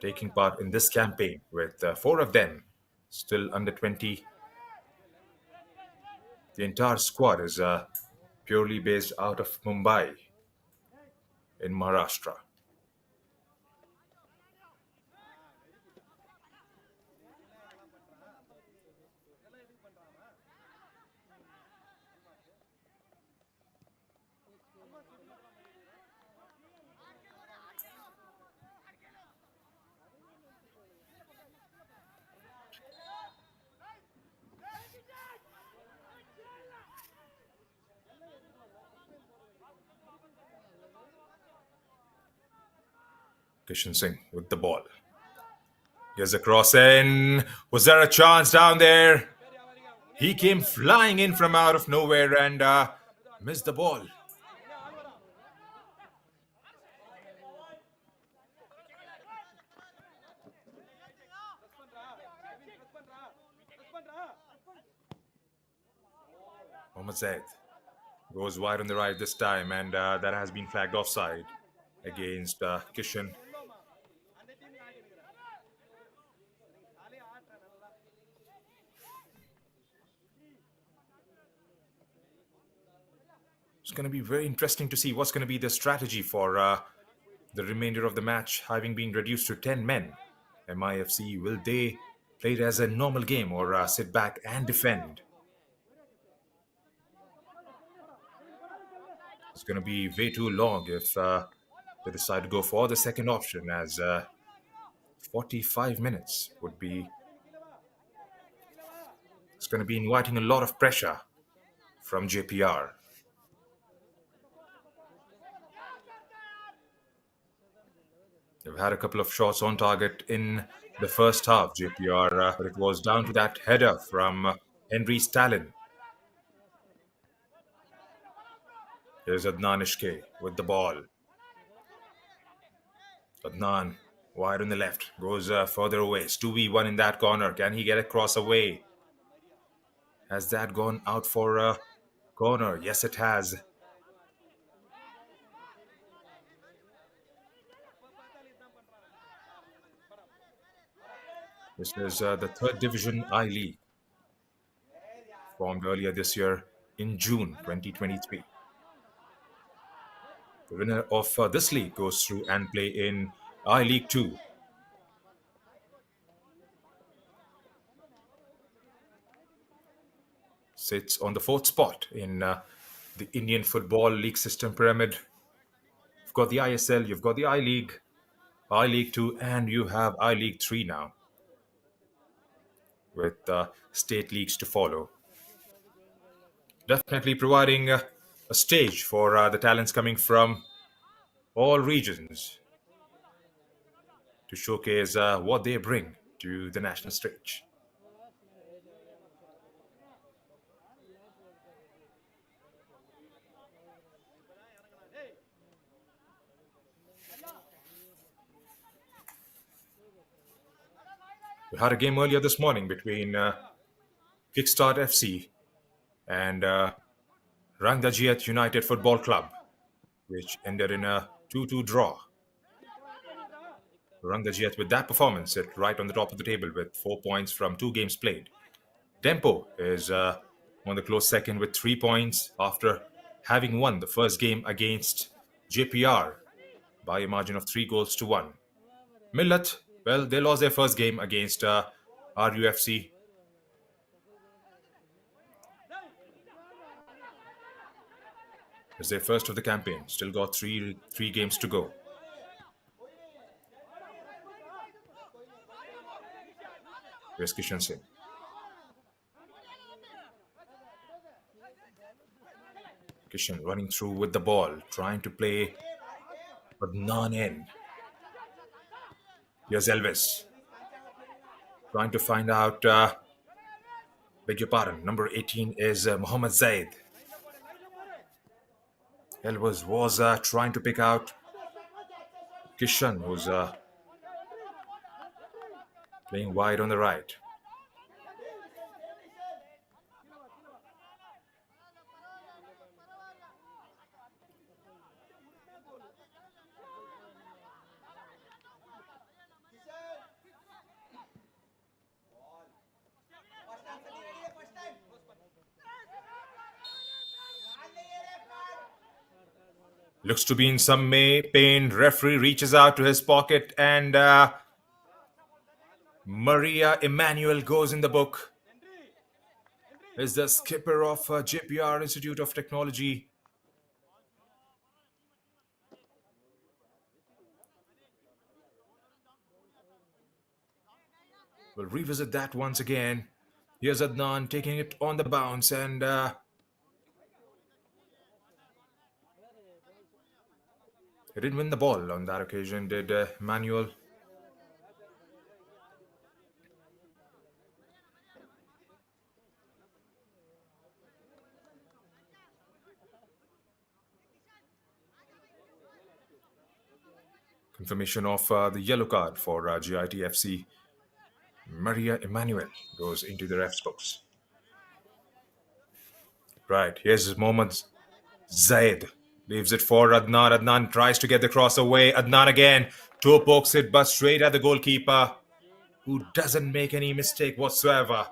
taking part in this campaign, with 4 of them still under 20. The entire squad is purely based out of Mumbai in Maharashtra. Kishan Singh with the ball. Here's a cross in. Was there a chance down there? He came flying in from out of nowhere and missed the ball. Mohammad Zaid goes wide on the right this time, and that has been flagged offside against Kishan. It's going to be very interesting to see what's going to be the strategy for the remainder of the match, having been reduced to 10 men. MIFC, will they play it as a normal game or sit back and defend? It's going to be way too long if they decide to go for the second option, as 45 minutes would be. It's going to be inviting a lot of pressure from Jeppiaar. They've had a couple of shots on target in the first half, Jeppiaar, but it was down to that header from Henry Stalin. Here's Adnan Ishke with the ball. Adnan, wide on the left, goes further away. It's 2v1 in that corner. Can he get across away? Has that gone out for a corner? Yes, it has. This is the third division I League, formed earlier this year in June 2023. The winner of this league goes through and play in I League 2. Sits on the fourth spot in the Indian Football League system pyramid. You've got the ISL, you've got the I League 2, and you have I League 3 now, with state leagues to follow. Definitely providing a stage for the talents coming from all regions to showcase what they bring to the national stage. We had a game earlier this morning between Kickstart FC and Rangdajiat United Football Club, which ended in a 2-2 draw. Rangdajiat, with that performance, sit right on the top of the table with 4 points from 2 games played. Tempo is on the close second with 3 points after having won the first game against Jeppiaar by a margin of 3-1. Millat, well, they lost their first game against RUFC. It's their first of the campaign. Still got three games to go. Here's Kishan Singh. Kishan running through with the ball, trying to play, but none in. Here's Elvis. Trying to find out, beg your pardon, number 18 is Mohammad Zaid. Elvis was trying to pick out Kishan, who's playing wide on the right. Looks to be in some pain. Referee reaches out to his pocket and Maria Emmanuel goes in the book. Is the skipper of Jeppiaar Institute of Technology. We'll revisit that once again. Here's Adnan taking it on the bounce and he didn't win the ball on that occasion, did Manuel? Confirmation of the yellow card for GITFC. Maria Emmanuel goes into the ref's books. Right, here's Mohammad Zaid. Leaves it for Adnan. Adnan tries to get the cross away. Adnan again. Toe pokes it, but straight at the goalkeeper, who doesn't make any mistake whatsoever.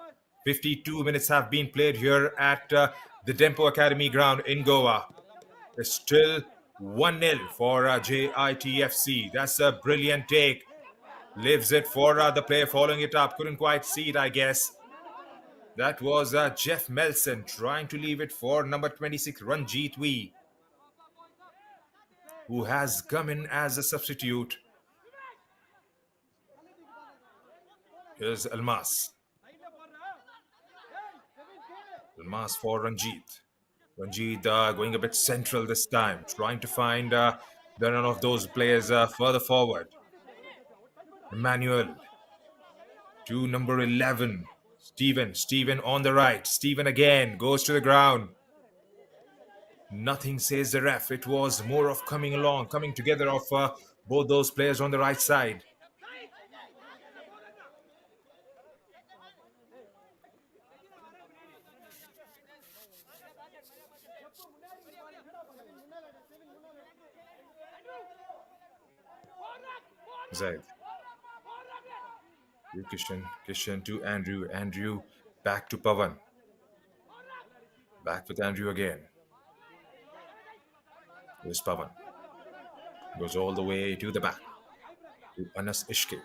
52 minutes have been played here at the Dempo Academy ground in Goa. It's still 1-0 for JITFC. That's a brilliant take. Lives it for the player following it up. Couldn't quite see it, I guess. That was Jeff Melson trying to leave it for number 26, Ranjit Wee, who has come in as a substitute. Here's Almas. Almas for Ranjit. Ranjit going a bit central this time, trying to find none of those players further forward. Emmanuel to number 11. Stephen on the right. Stephen again goes to the ground. Nothing says the ref. It was more of coming together of both those players on the right side. Zaid. Kishan to Andrew back to Pavan. Back with Andrew again. Here's Pavan. Goes all the way to the back. To Anas Ishki.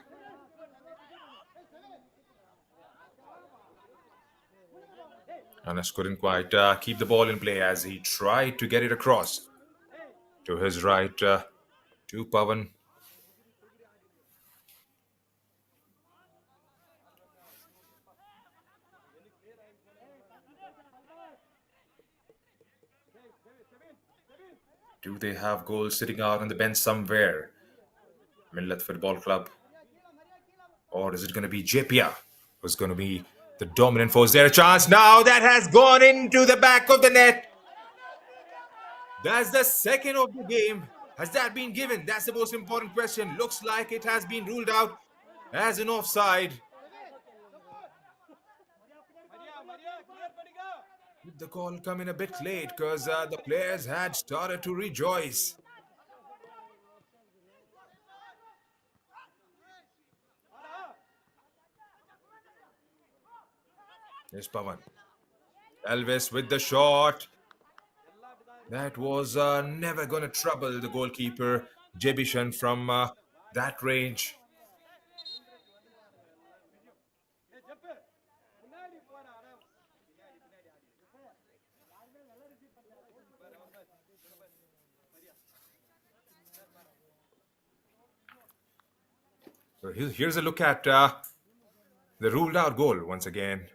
Anas couldn't quite keep the ball in play as he tried to get it across. To his right, to Pavan. Do they have goals sitting out on the bench somewhere? Millat Football Club. Or is it going to be Jeppiaar who's going to be the dominant force? There a chance now that has gone into the back of the net. That's the second of the game. Has that been given? That's the most important question. Looks like it has been ruled out as an offside. Did the call come in a bit late because the players had started to rejoice. Here's Pavan. Elvis with the shot. That was never going to trouble the goalkeeper, Jebishan, from that range. So here's a look at the ruled out goal once again.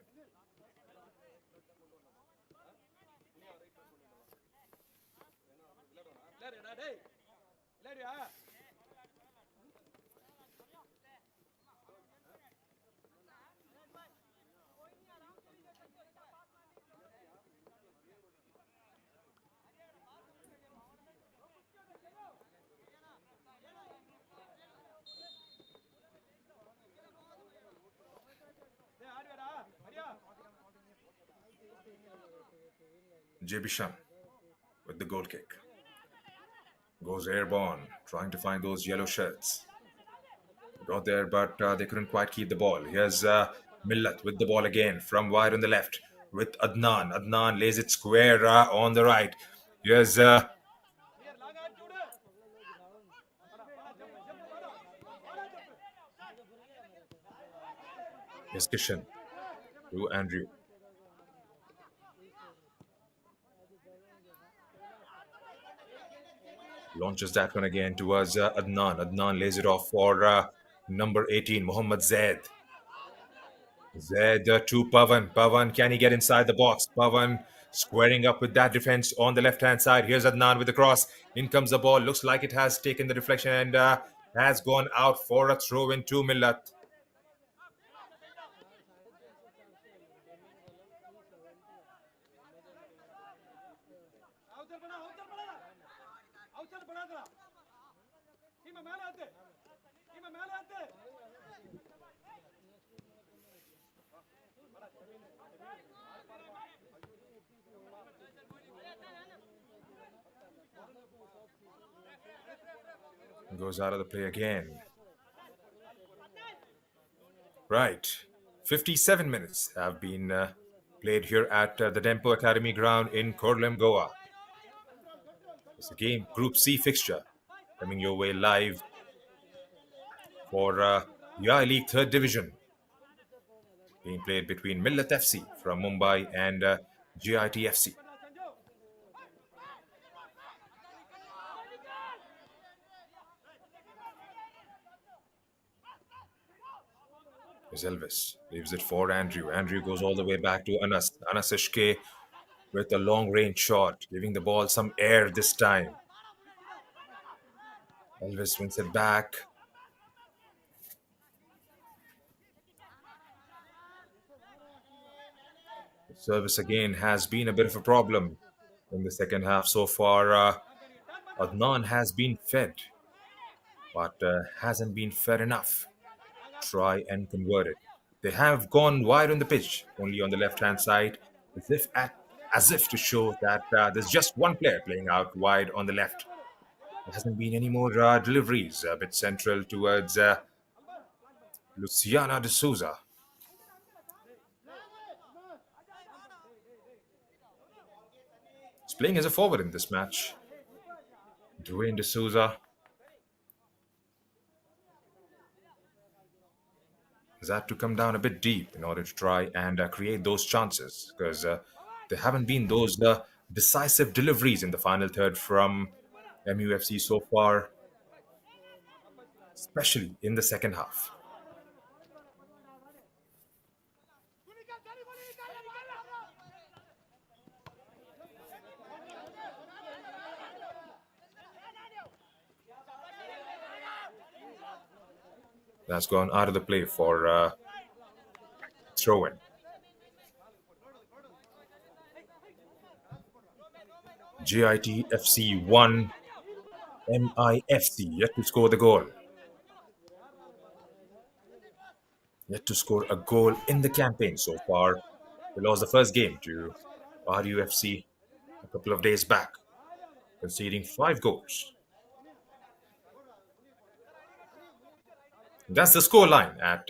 Jebishan with the goal kick. Goes airborne, trying to find those yellow shirts. Got there, but they couldn't quite keep the ball. Here's Millat with the ball again from wide on the left with Adnan. Adnan lays it square on the right. Here's Kishan to Andrew. Launches that one again towards Adnan. Adnan lays it off for number 18, Mohammad Zaid. Zaid to Pavan. Pavan, can he get inside the box? Pavan squaring up with that defense on the left-hand side. Here's Adnan with the cross. In comes the ball. Looks like it has taken the deflection and has gone out for a throw into Millat. Goes out of the play again. Right. 57 minutes have been played here at the Dempo Academy ground in Korlem, Goa. It's a game Group C fixture coming your way live for the I League Third Division. Being played between Millat FC from Mumbai and GIT FC. Is Elvis. Leaves it for Andrew. Andrew goes all the way back to Anas. Anas Ishke with a long range shot, giving the ball some air this time. Elvis wins it back. The service again has been a bit of a problem in the second half so far. Adnan has been fed, but hasn't been fed enough. Try and convert it. They have gone wide on the pitch, only on the left-hand side, as if to show that there's just one player playing out wide on the left. There hasn't been any more deliveries a bit central towards Luciana de Souza. He's playing as a forward in this match. Dwayne de Souza has had to come down a bit deep in order to try and create those chances because there haven't been those decisive deliveries in the final third from MUFC so far, especially in the second half. That's gone out of the play for throw-in. GIT FC 1, MIFC yet to score the goal. Yet to score a goal in the campaign so far. They lost the first game to RUFC a couple of days back, conceding 5 goals. That's the score line at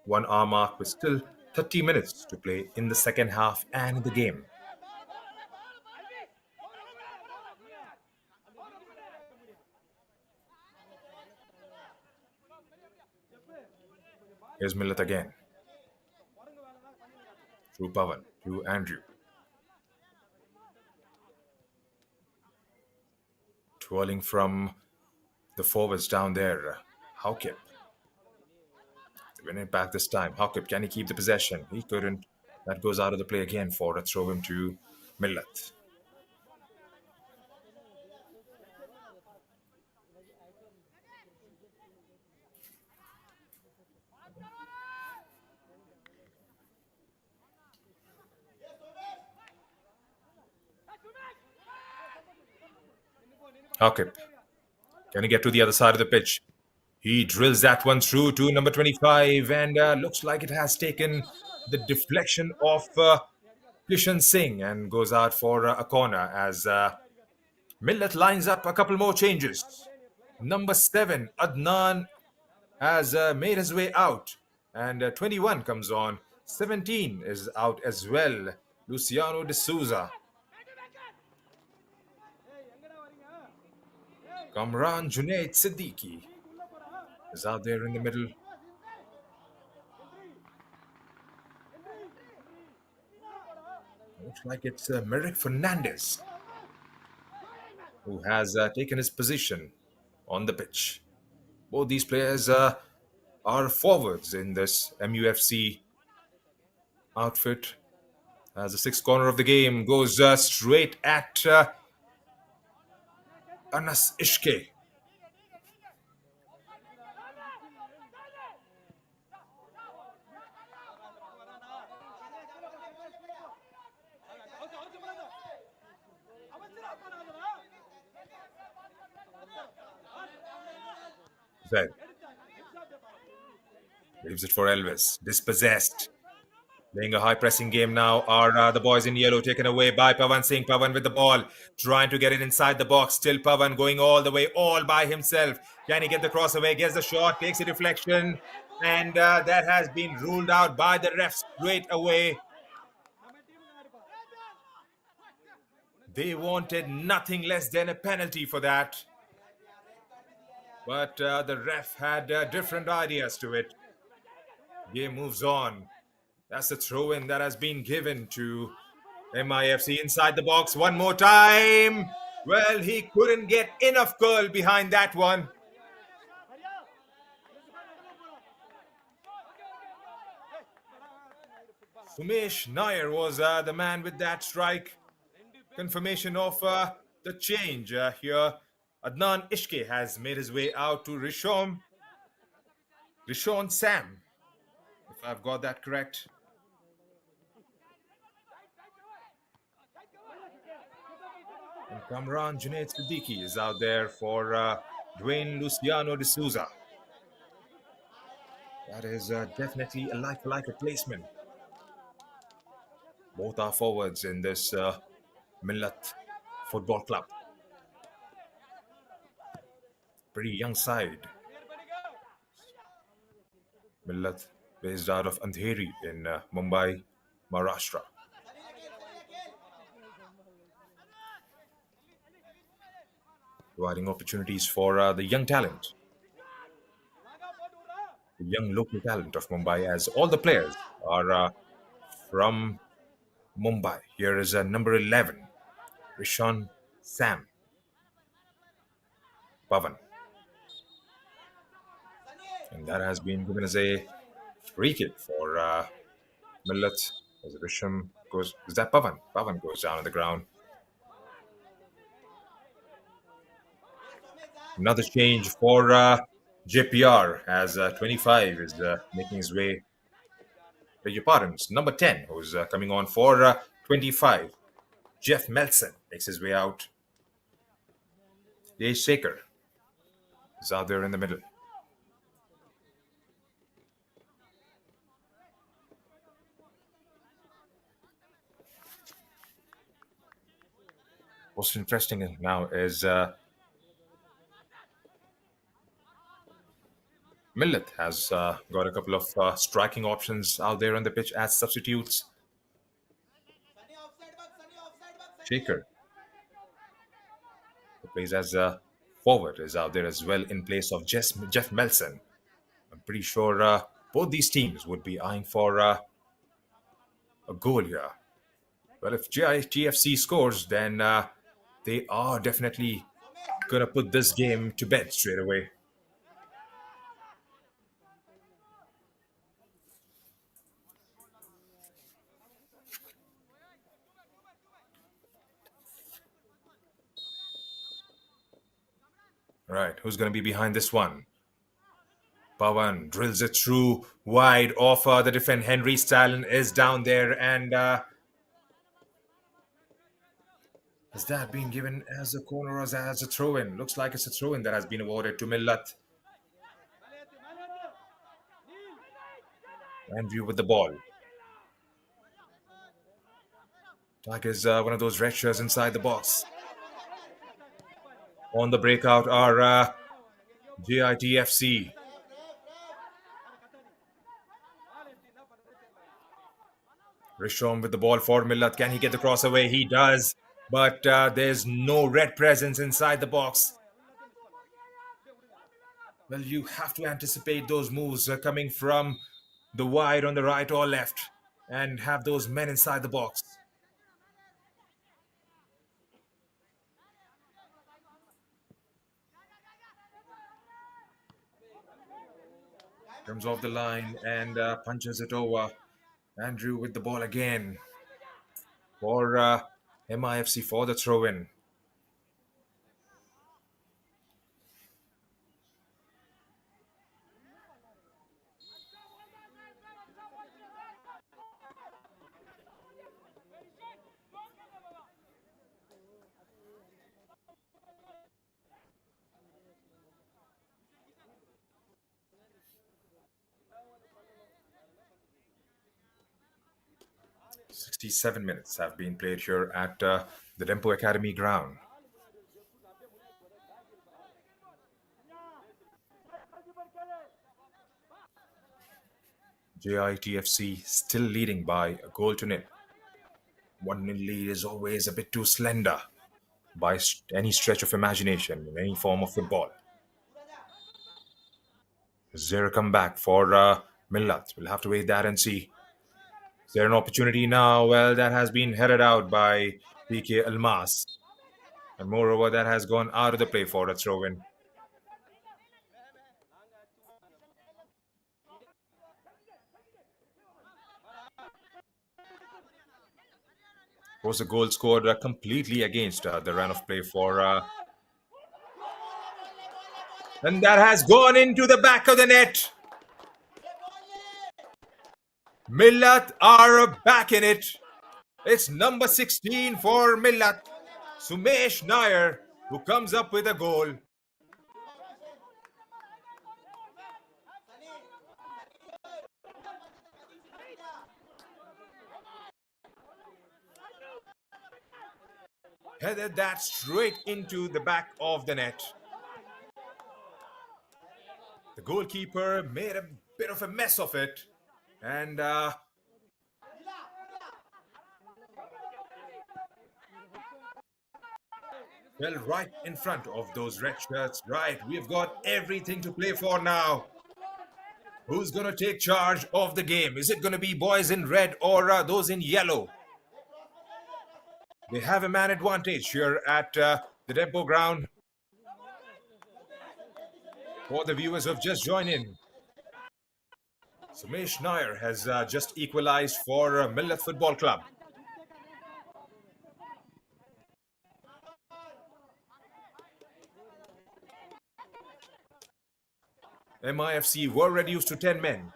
1 hour mark with still 30 minutes to play in the second half and in the game. Here's Millat again. Through Pavan, to Andrew. Twirling from the forwards down there, Haukip. Win it back this time. Haukip, can he keep the possession? He couldn't. That goes out of the play again for a throw-in to Millat. Haukip, can he get to the other side of the pitch? He drills that one through to number 25 and looks like it has taken the deflection of Kishan Singh and goes out for a corner as Millat lines up a couple more changes. Number 7, Adnan, has made his way out and 21 comes on. 17 is out as well. Luciano de Souza. Kamran Junaid Siddiqui is out there in the middle. Looks like it's Merrick Fernandez who has taken his position on the pitch. Both these players are forwards in this MUFC outfit. As the sixth corner of the game goes straight at Anas Ishke. Zed leaves it for Elvis. Dispossessed. Playing a high-pressing game now are the boys in yellow, taken away by Pavan Singh. Pavan with the ball, trying to get it inside the box. Still Pavan going all the way, all by himself. Can he get the cross away? Gets the shot, takes a deflection. And that has been ruled out by the ref straight away. They wanted nothing less than a penalty for that. But the ref had different ideas to it. Game moves on. That's the throw in that has been given to MIFC inside the box one more time. Well, he couldn't get enough curl behind that one. Sumesh Nair was the man with that strike. Confirmation of the change here. Adnan Ishke has made his way out to Rishon Sam, if I've got that correct. And Kamran Junaid Siddiqui is out there for Dwayne Luciano de Souza. That is definitely a like-for-like replacement. Both are forwards in this Millat Football Club. Pretty young side. Millat, based out of Andheri in Mumbai, Maharashtra. Providing opportunities for the young talent, the young local talent of Mumbai, as all the players are from Mumbai. Here is number 11, Rishon Sam Pavan. And that has been given as a free kick for Millat. As Risham goes, is that Pavan? Pavan goes down on the ground. Another change for Jeppiaar as 25 is making his way. Beg your pardons, number 10, who's coming on for 25. Jeff Melson makes his way out. Jay Shaker is out there in the middle. What's interesting now is Millet has got a couple of striking options out there on the pitch as substitutes. Shaker, who plays as a forward, is out there as well in place of Jeff Melson. I'm pretty sure both these teams would be eyeing for a goal here. Well, if GFC scores, then they are definitely going to put this game to bed straight away. Right, who's going to be behind this one? Pawan drills it through wide off the defense. Henry Stalin is down there, and has that been given as a corner or as a throw-in? Looks like it's a throw-in that has been awarded to Millat. Andrew with the ball. Tigers one of those red shirts inside the box. On the breakout are JITFC. Rishon with the ball for Millat. Can he get the cross away? He does. But there's no red presence inside the box. Well, you have to anticipate those moves coming from the wide on the right or left and have those men inside the box. Comes off the line and punches it over. Andrew with the ball again for MIFC for the throw-in. "67 minutes have been played here at the Dempo Academy ground. JITFC still leading by a goal to nil. 1-0 lead is always a bit too slender by any stretch of imagination in any form of football. Is there a comeback for Millat? We'll have to wait that and see. Is there an opportunity now? Well, that has been headed out by PK Almas. And moreover, that has gone out of the play for a throw in. Was a goal scored completely against the run of play for. And that has gone into the back of the net. Millat are back in it. It's number 16 for Millat, Sumesh Nair, who comes up with a goal. Headed that straight into the back of the net. The goalkeeper made a bit of a mess of it. And well, right in front of those red shirts. Right, we've got everything to play for now. Who's going to take charge of the game? Is it going to be boys in red or those in yellow? They have a man advantage here at the Depot ground. For the viewers who have just joined in, Sumesh Nair has just equalized for Millat Football Club. MIFC were reduced to 10 men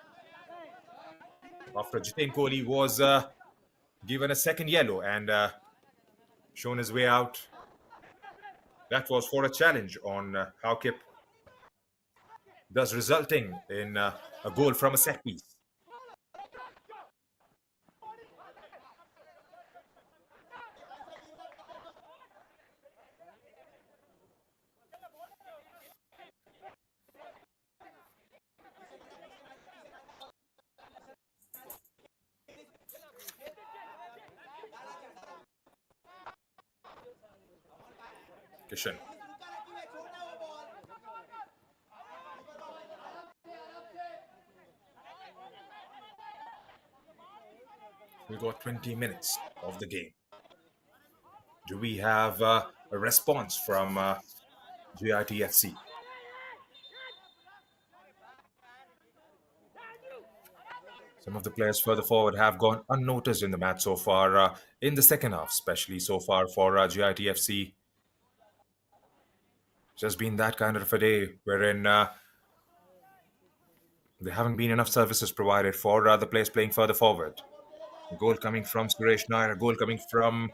after Jitin Kohli was given a second yellow and shown his way out. That was for a challenge on Haukip, thus resulting in a goal from a set piece. Kishan. We got 20 minutes of the game. Do we have a response from JITFC? Some of the players further forward have gone unnoticed in the match so far, in the second half, especially so far for JITFC. Just been that kind of a day wherein there haven't been enough services provided for the players playing further forward. A goal coming from Suresh Nair, a goal coming from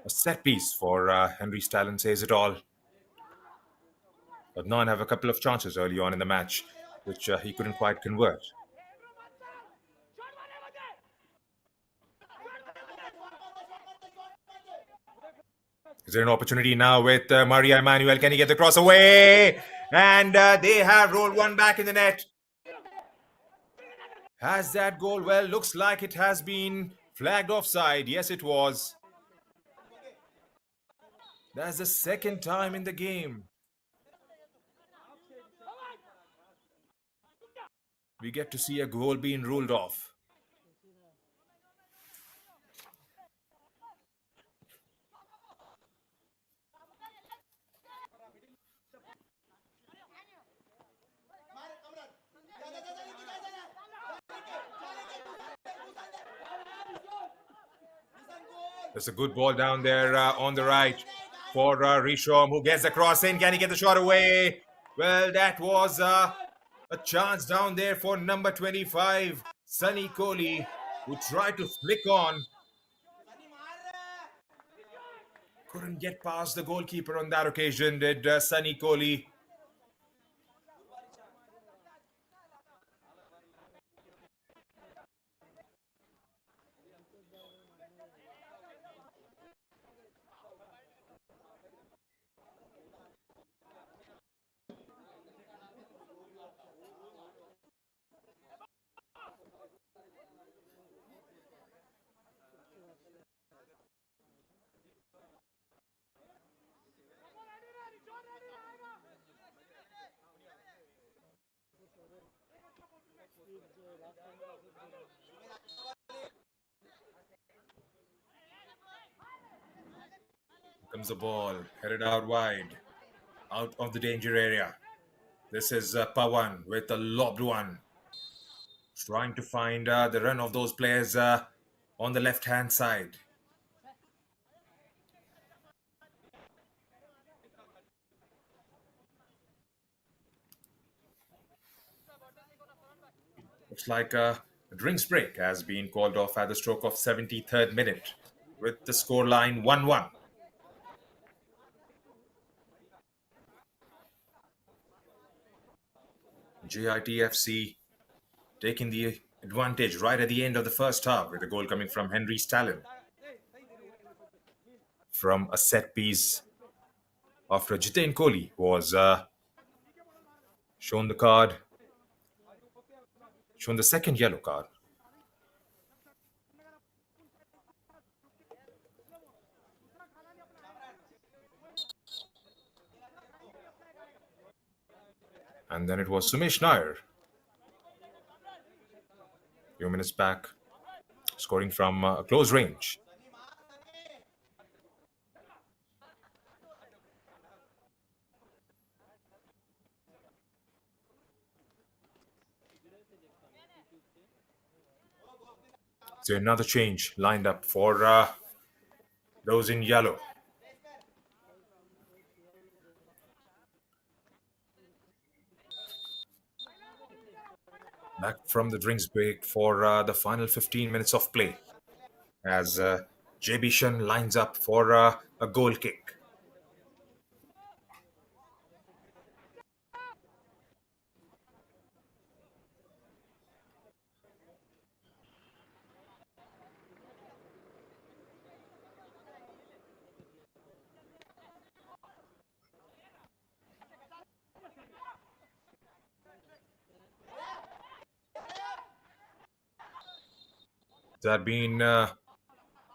a set piece for Henry Stalin says it all. Adnan have a couple of chances early on in the match, which he couldn't quite convert. Is there an opportunity now with Maria Emmanuel? Can he get the cross away? And they have rolled one back in the net. Has that goal? Well, looks like it has been flagged offside. Yes, it was. That's the second time in the game we get to see a goal being ruled off. There's a good ball down there on the right for Rishom, who gets the cross in. Can he get the shot away? Well, that was a chance down there for number 25, Sunny Kohli, who tried to flick on. Couldn't get past the goalkeeper on that occasion, did Sunny Kohli. Comes the ball, headed out wide, out of the danger area. This is Pawan with a lobbed one, trying to find the run of those players on the left hand side. Looks like a drinks break has been called off at the stroke of 73rd minute with the scoreline 1-1. JITFC taking the advantage right at the end of the first half with a goal coming from Henry Stalin from a set piece after Jitain Kohli was shown the card, shown the second yellow card. And then it was Sumesh Nair, a few minutes back, scoring from close range. So another change lined up for those in yellow. Back from the drinks break for the final 15 minutes of play as Jeppiaar lines up for a goal kick. That been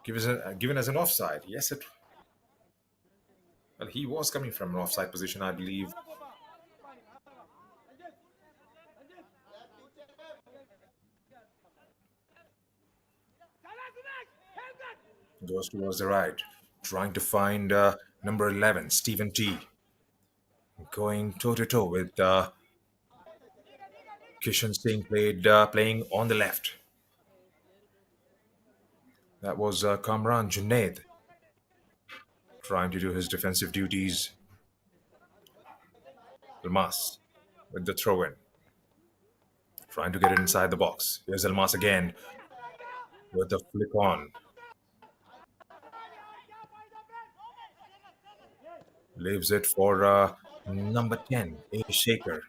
given as an offside? Yes, it. Well, he was coming from an offside position, I believe. Goes towards the right, trying to find number 11, Stephen T. Going toe to toe with Kishan Singh playing on the left. That was Kamran Junaid trying to do his defensive duties. Elmas with the throw in, trying to get it inside the box. Here's Elmas again with the flick on. Leaves it for number 10, A. Shaker.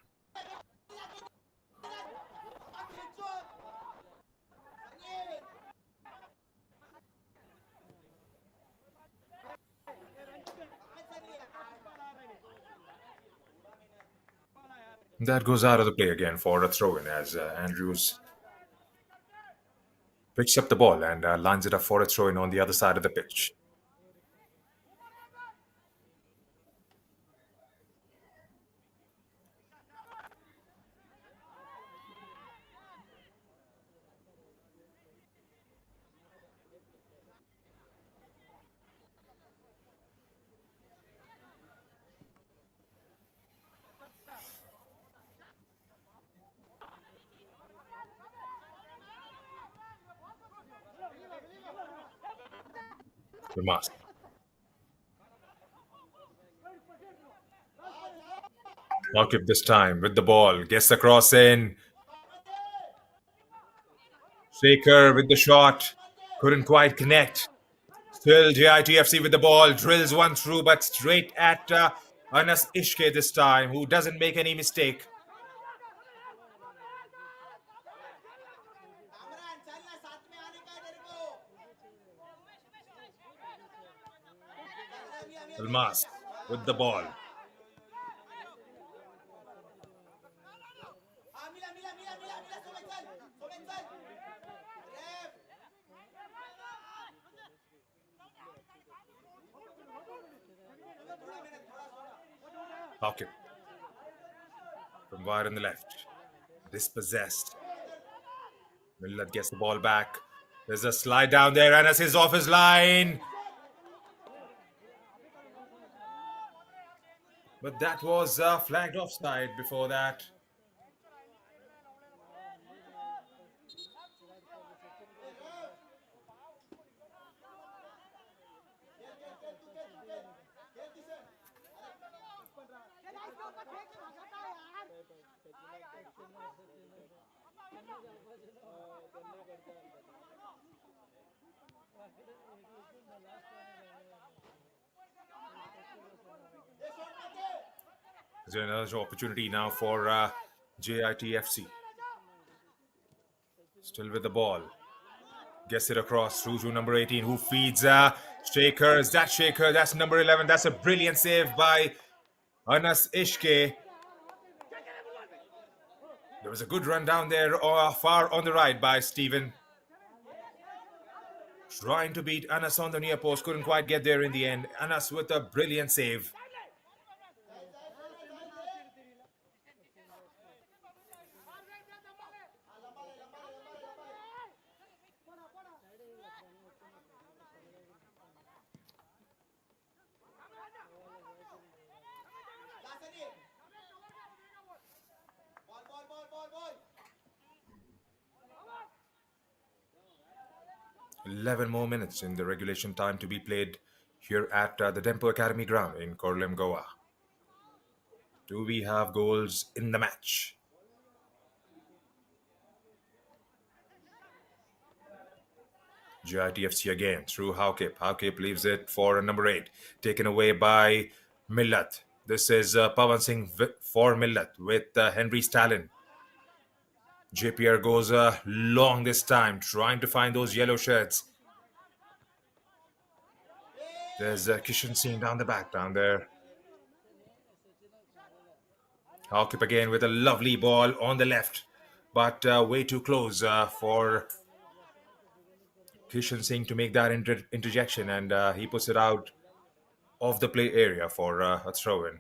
That goes out of the play again for a throw in as Andrews picks up the ball and lines it up for a throw in on the other side of the pitch. We must. Markip this time with the ball. Gets the cross in. Shaker with the shot. Couldn't quite connect. Still JITFC with the ball. Drills one through, but straight at Anas Ishke this time, who doesn't make any mistake. Almas with the ball. Pocket from wide on the left. Dispossessed. Millat gets the ball back. There's a slide down there. Anas is off his line. But that was flagged offside before that. There's another opportunity now for JITFC. Still with the ball. Gets it across through to number 18, who feeds Shaker. Is that Shaker? That's number 11. That's a brilliant save by Anas Ishke. There was a good run down there far on the right by Stephen. Trying to beat Anas on the near post. Couldn't quite get there in the end. Anas with a brilliant save. Ball. 11 more minutes in the regulation time to be played here at the Dempo Academy ground in Korlem, Goa. Do we have goals in the match? JITFC again through Haukip. Haukip leaves it for number 8. Taken away by Millat. This is Pawan Singh for Millat with Henry Stalin. Jeppiaar goes long this time, trying to find those yellow shirts. There's Kishan Singh down the back, down there. Haukip again with a lovely ball on the left, but way too close for Kishan Singh to make that interjection, and he puts it out of the play area for a throw-in.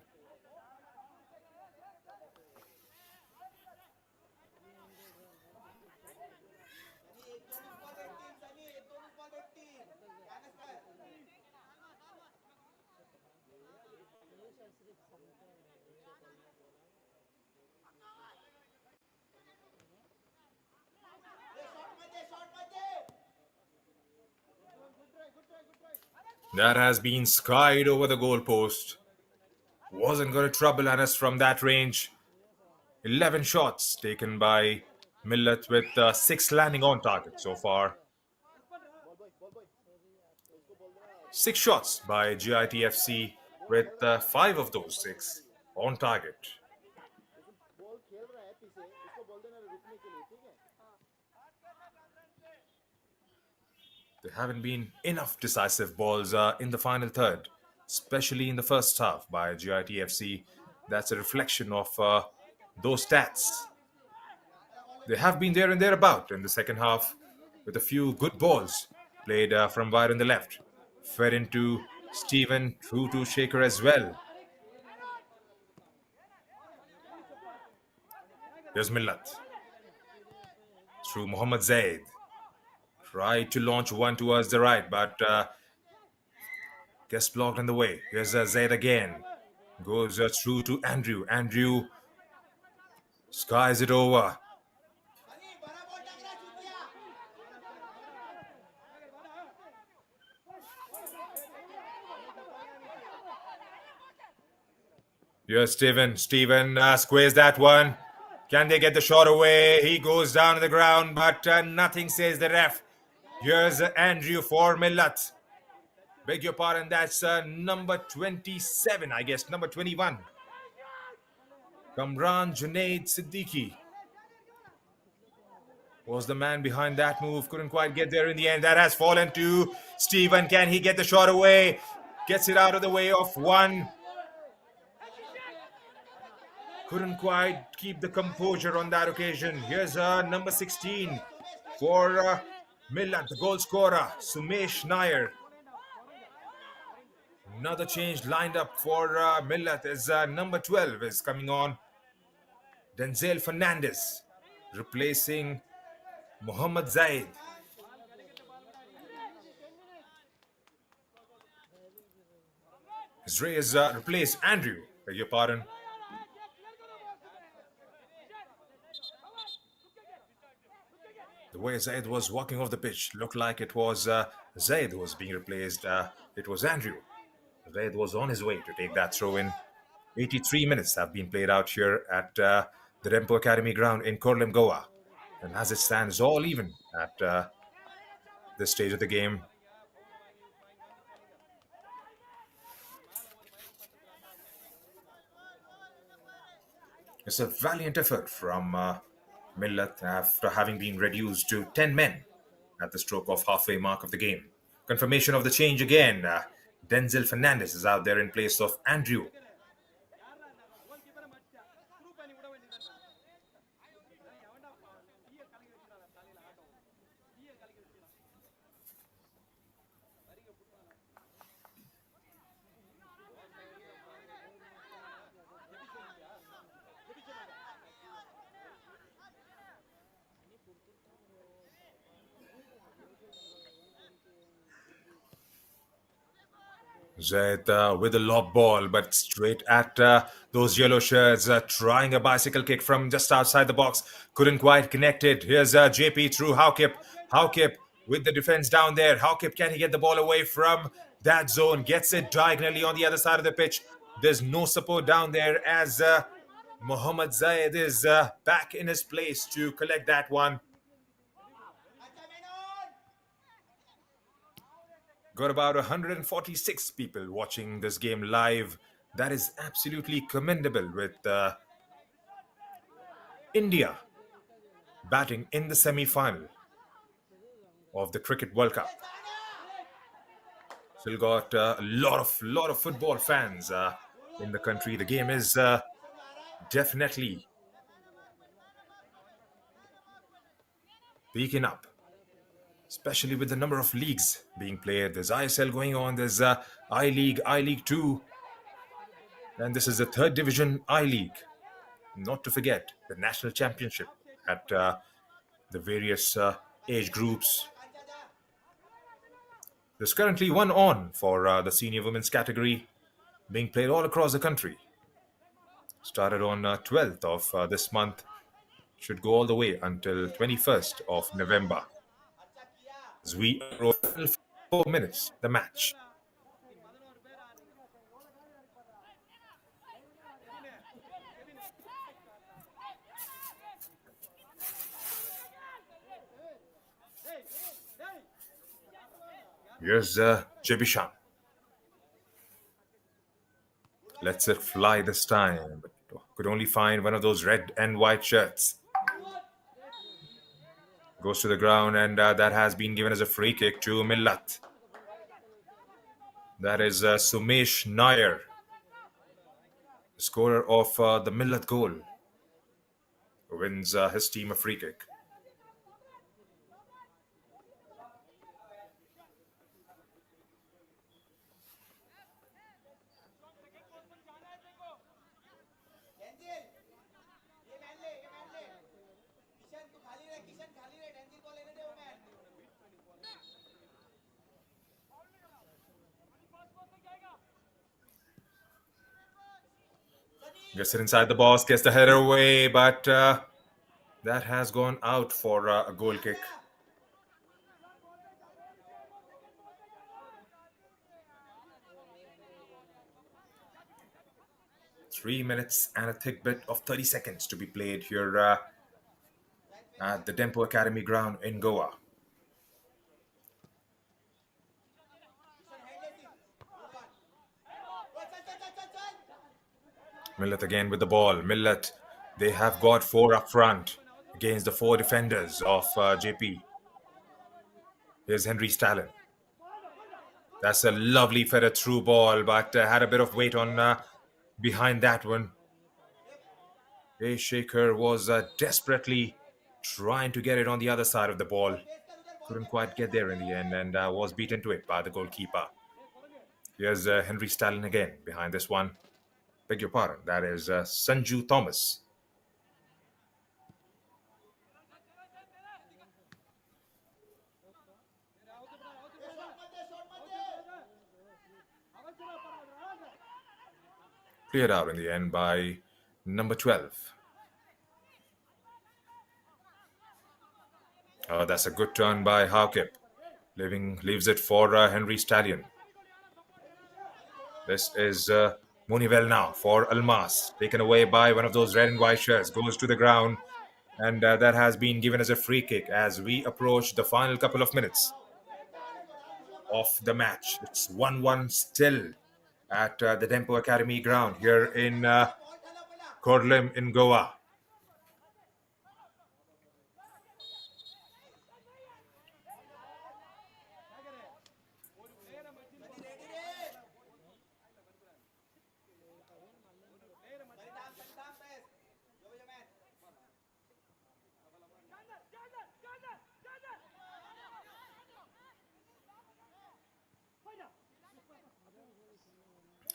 That has been skied over the goalpost. Wasn't going to trouble Anas from that range. 11 shots taken by Millat with 6 landing on target so far. 6 shots by GITFC with 5 of those 6 on target. There haven't been enough decisive balls in the final third, especially in the first half by GITFC. That's a reflection of those stats. They have been there and thereabout in the second half with a few good balls played from wide on the left. Fed into Stephen, through to Shaker as well. Here's Millat. Through Mohammad Zaid. Tried to launch one towards the right, but gets blocked on the way. Here's Zaid again. Goes through to Andrew. Andrew skies it over. Here's Stephen. Stephen squares that one. Can they get the shot away? He goes down to the ground, but nothing, says the ref. Here's Andrew for Millat. Beg your pardon, that's number 27, I guess, number 21. Kamran Junaid Siddiqui was the man behind that move. Couldn't quite get there in the end. That has fallen to Stephen. Can he get the shot away? Gets it out of the way of one. Couldn't quite keep the composure on that occasion. Here's number 16 for Millat, the goal scorer, Sumesh Nair. Another change lined up for Millat as number 12 is coming on. Denzel Fernandez replacing Mohammad Zaid has replaced Andrew. Beg your pardon. The way Zaid was walking off the pitch looked like it was Zaid who was being replaced. It was Andrew. Zaid was on his way to take that throw in. 83 minutes have been played out here at the Rempo Academy ground in Korlem, Goa. And as it stands, all even at this stage of the game. It's a valiant effort from Millat after having been reduced to 10 men at the stroke of halfway mark of the game. Confirmation of the change again. Denzel Fernandez is out there in place of Andrew. Zaid with a lob ball, but straight at those yellow shirts, trying a bicycle kick from just outside the box. Couldn't quite connect it. Here's JP through Haukip. Haukip with the defense down there. Haukip, can he get the ball away from that zone? Gets it diagonally on the other side of the pitch. There's no support down there as Mohammad Zaid is back in his place to collect that one. Got about 146 people watching this game live. That is absolutely commendable with India batting in the semi-final of the Cricket World Cup. Still got a lot of football fans in the country. The game is definitely peaking up, especially with the number of leagues being played. There's ISL going on, there's I-League, I-League 2, and this is the third division I-League. Not to forget the national championship at the various age groups. There's currently one on for the senior women's category being played all across the country. Started on 12th of this month, should go all the way until 21st of November. As we roll 4 minutes, the match. Here's Jeppiaar. Lets it fly this time, but could only find one of those red and white shirts. Goes to the ground, and that has been given as a free kick to Millat. That is Sumesh Nair, the scorer of the Millat goal, who wins his team a free kick. Gets it inside the box, gets the header away, but that has gone out for a goal kick. Three minutes and a thick bit of 30 seconds to be played here at the Rempo Academy ground in Goa. Millat again with the ball. Millat, they have got four up front against the four defenders of JP. Here's Henry Stalin. That's a lovely feather through ball, but had a bit of weight on behind that one. A Shaker was desperately trying to get it on the other side of the ball. Couldn't quite get there in the end, and was beaten to it by the goalkeeper. Here's Henry Stalin again behind this one. Beg your pardon, that is Sanju Thomas. Cleared out in the end by number 12. That's a good turn by Harkip. Leaves it for Henry Stallion. This is Munivel now for Almas. Taken away by one of those red and white shirts. Goes to the ground. And that has been given as a free kick as we approach the final couple of minutes of the match. It's 1-1 still at the Dempo Academy ground here in Korlim in Goa.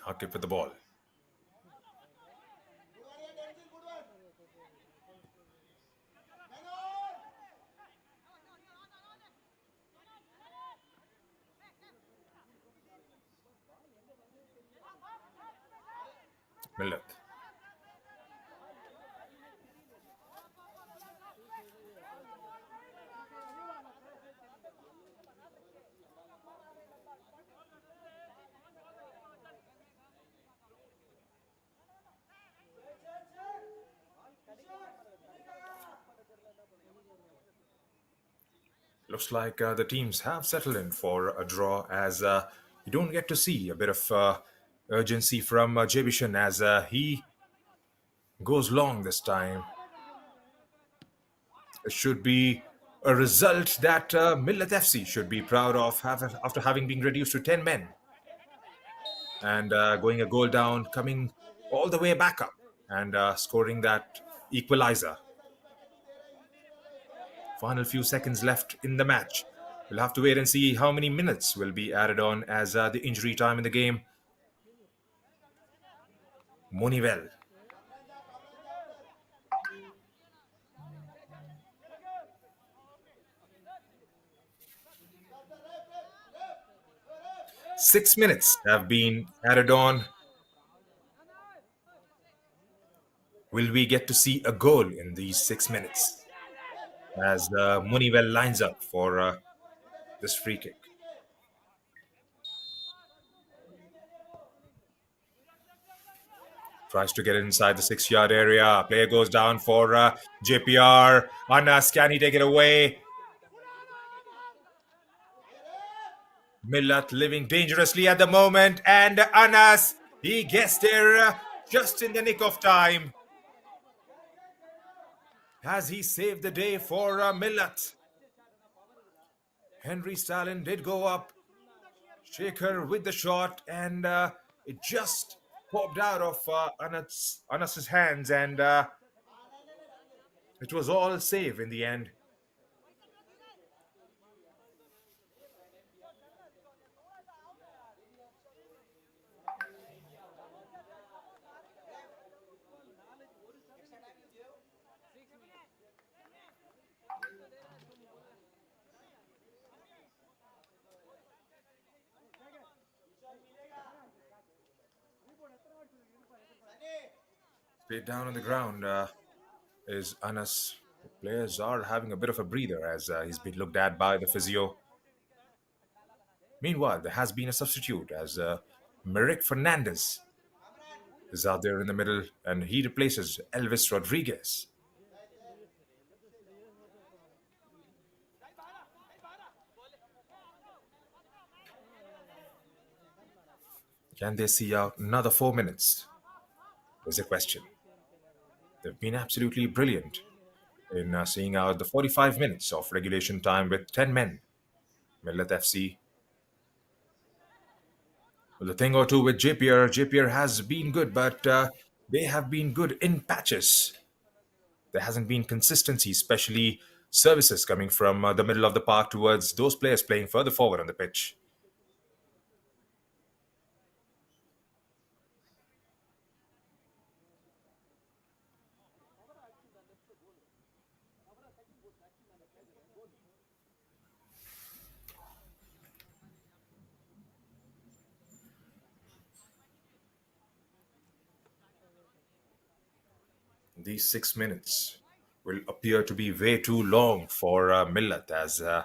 Hakip with the ball. Millat. Looks like the teams have settled in for a draw as you don't get to see a bit of urgency from Jebishan as he goes long this time. It should be a result that Millat FC should be proud of after having been reduced to 10 men and going a goal down, coming all the way back up and scoring that equalizer. Final few seconds left in the match. We'll have to wait and see how many minutes will be added on as the injury time in the game. Monivel. Six minutes have been added on. Will we get to see a goal in these 6 minutes as Munivel lines up for this free kick? Tries to get it inside the 6-yard area. Player goes down for Jeppiaar. Anas, can he take it away? Millat living dangerously at the moment. And Anas, he gets there just in the nick of time. Has he saved the day for Millat? Henry Stalin did go up. Shaker with the shot. And it just popped out of Anas's hands. And it was all safe in the end. Straight down on the ground is Anas. The players are having a bit of a breather as he's been looked at by the physio. Meanwhile, there has been a substitute as Merrick Fernandez is out there in the middle and he replaces Elvis Rodriguez. Can they see out another 4 minutes? Is a question. They've been absolutely brilliant in seeing out the 45 minutes of regulation time with 10 men. Millat FC. Well, the thing or two with Jeppiaar has been good, but they have been good in patches. There hasn't been consistency, especially services coming from the middle of the park towards those players playing further forward on the pitch. These 6 minutes will appear to be way too long for Millat, as there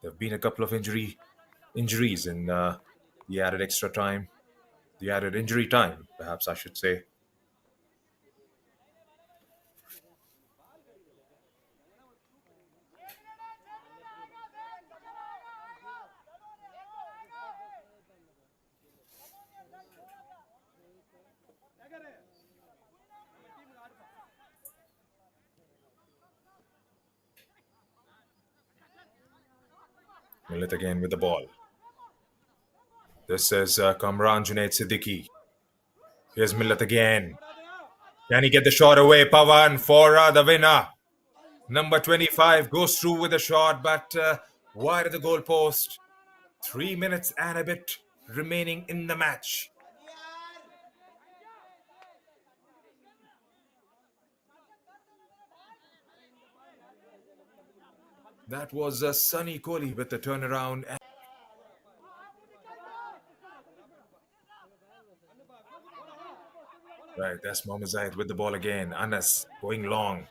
have been a couple of injuries in the added extra time, the added injury time, perhaps I should say. Millat again with the ball. This is Kamran Junaid Siddiqui. Here's Millat again. Can he get the shot away? Pawan for the winner. Number 25 goes through with a shot, but wide of the goalpost. 3 minutes and a bit remaining in the match. That was Sunny Kohli with the turnaround. Right, that's Mohammad Zaid with the ball again. Anas going long.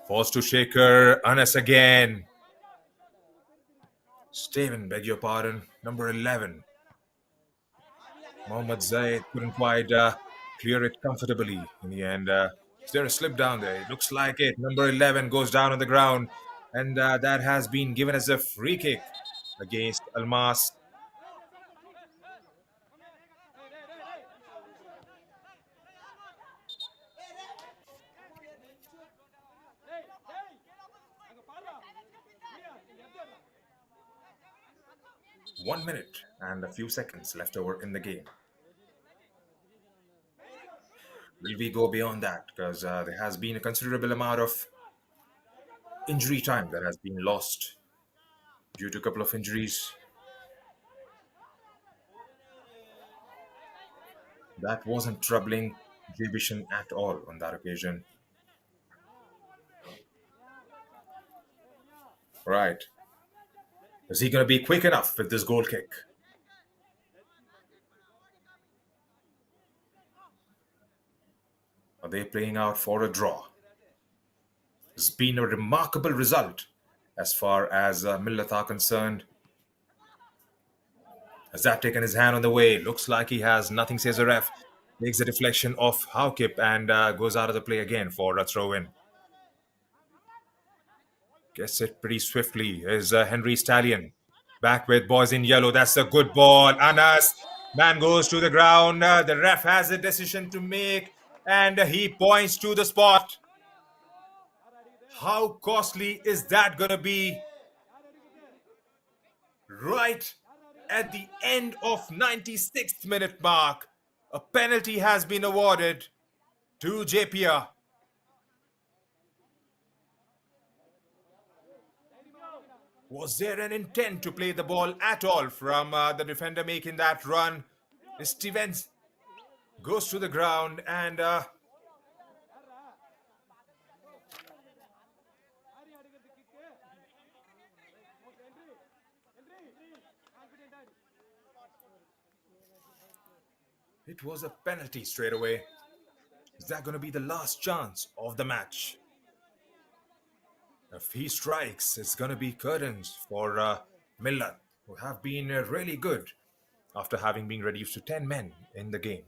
Falls to Shaker. Anas again. Steven, beg your pardon. Number 11. Mohammad Zaid couldn't quite clear it comfortably in the end. Is there a slip down there? It looks like it. Number 11 goes down on the ground, and that has been given as a free kick against Almas. One minute and a few seconds left over in the game. Will we go beyond that? Because there has been a considerable amount of injury time that has been lost due to a couple of injuries. That wasn't troubling Jeppiaar at all on that occasion. Right. Is he going to be quick enough with this goal kick? Are they playing out for a draw? It's been a remarkable result as far as Millat are concerned. Has that taken his hand on the way? Looks like he has. Nothing, says a ref. Makes a deflection of Haukip and goes out of the play again for a throw in. Gets it pretty swiftly is Henry Stallion. Back with boys in yellow. That's a good ball. Anas. Man goes to the ground. The ref has a decision to make and he points to the spot. How costly is that going to be? Right at the end of 96th minute mark, a penalty has been awarded to Jeppiaar. Was there an intent to play the ball at all from the defender making that run? Stevens goes to the ground and it was a penalty straight away. Is that going to be the last chance of the match? If he strikes, it's going to be curtains for Millat, who have been really good after having been reduced to 10 men in the game.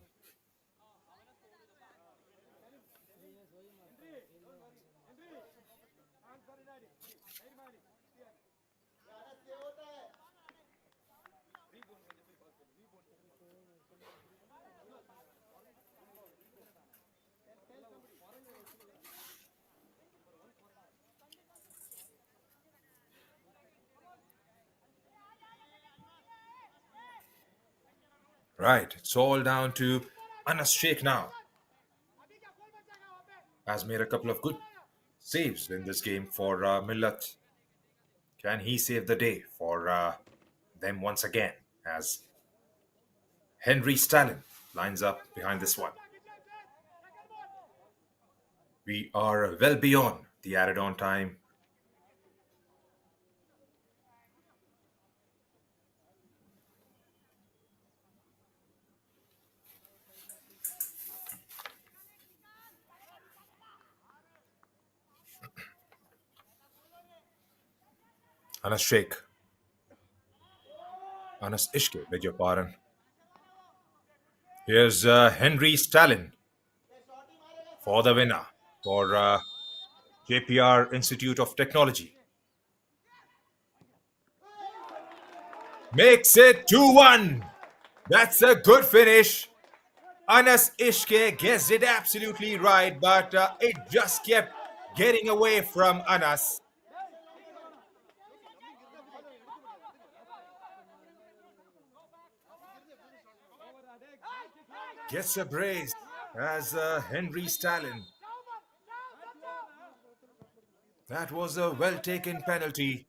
Right, it's all down to Anas Sheikh now. Has made a couple of good saves in this game for Millat. Can he save the day for them once again as Henry Stallion lines up behind this one? We are well beyond the added on time. Anas Sheikh. Anas Ishke, beg your pardon. Here's Henry Stalin for the winner for Jeppiaar Institute of Technology. Makes it 2-1. That's a good finish. Anas Ishke guessed it absolutely right, but it just kept getting away from Anas. Gets a brace as Henry Stalin. That was a well taken penalty.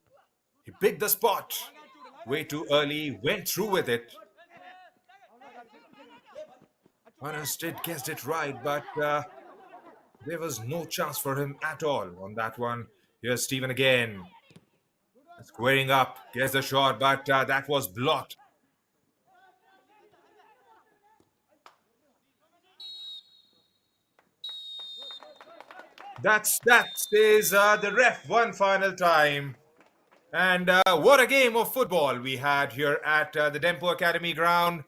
He picked the spot way too early, went through with it. Anas did guessed it right, but there was no chance for him at all on that one. Here's Steven again. Squaring up, gets the shot, but that was blocked. That stays the ref one final time. And what a game of football we had here at the Dempo Academy ground.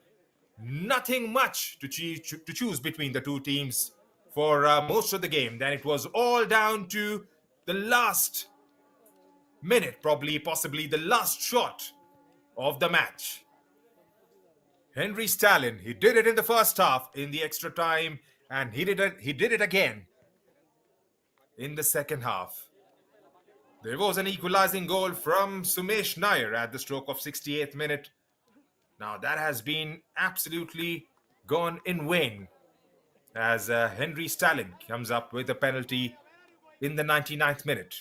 Nothing much to choose between the two teams for most of the game. Then it was all down to the last minute, probably, possibly the last shot of the match. Henry Stalin, he did it in the first half in the extra time, and he did it again in the second half. There was an equalizing goal from Sumesh Nair at the stroke of 68th minute. Now that has been absolutely gone in vain as Henry Stalin comes up with a penalty in the 99th minute.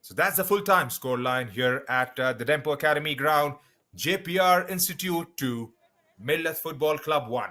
So that's the full-time scoreline here at the Dempo Academy ground. JPR Institute 2, Millat Football Club 1.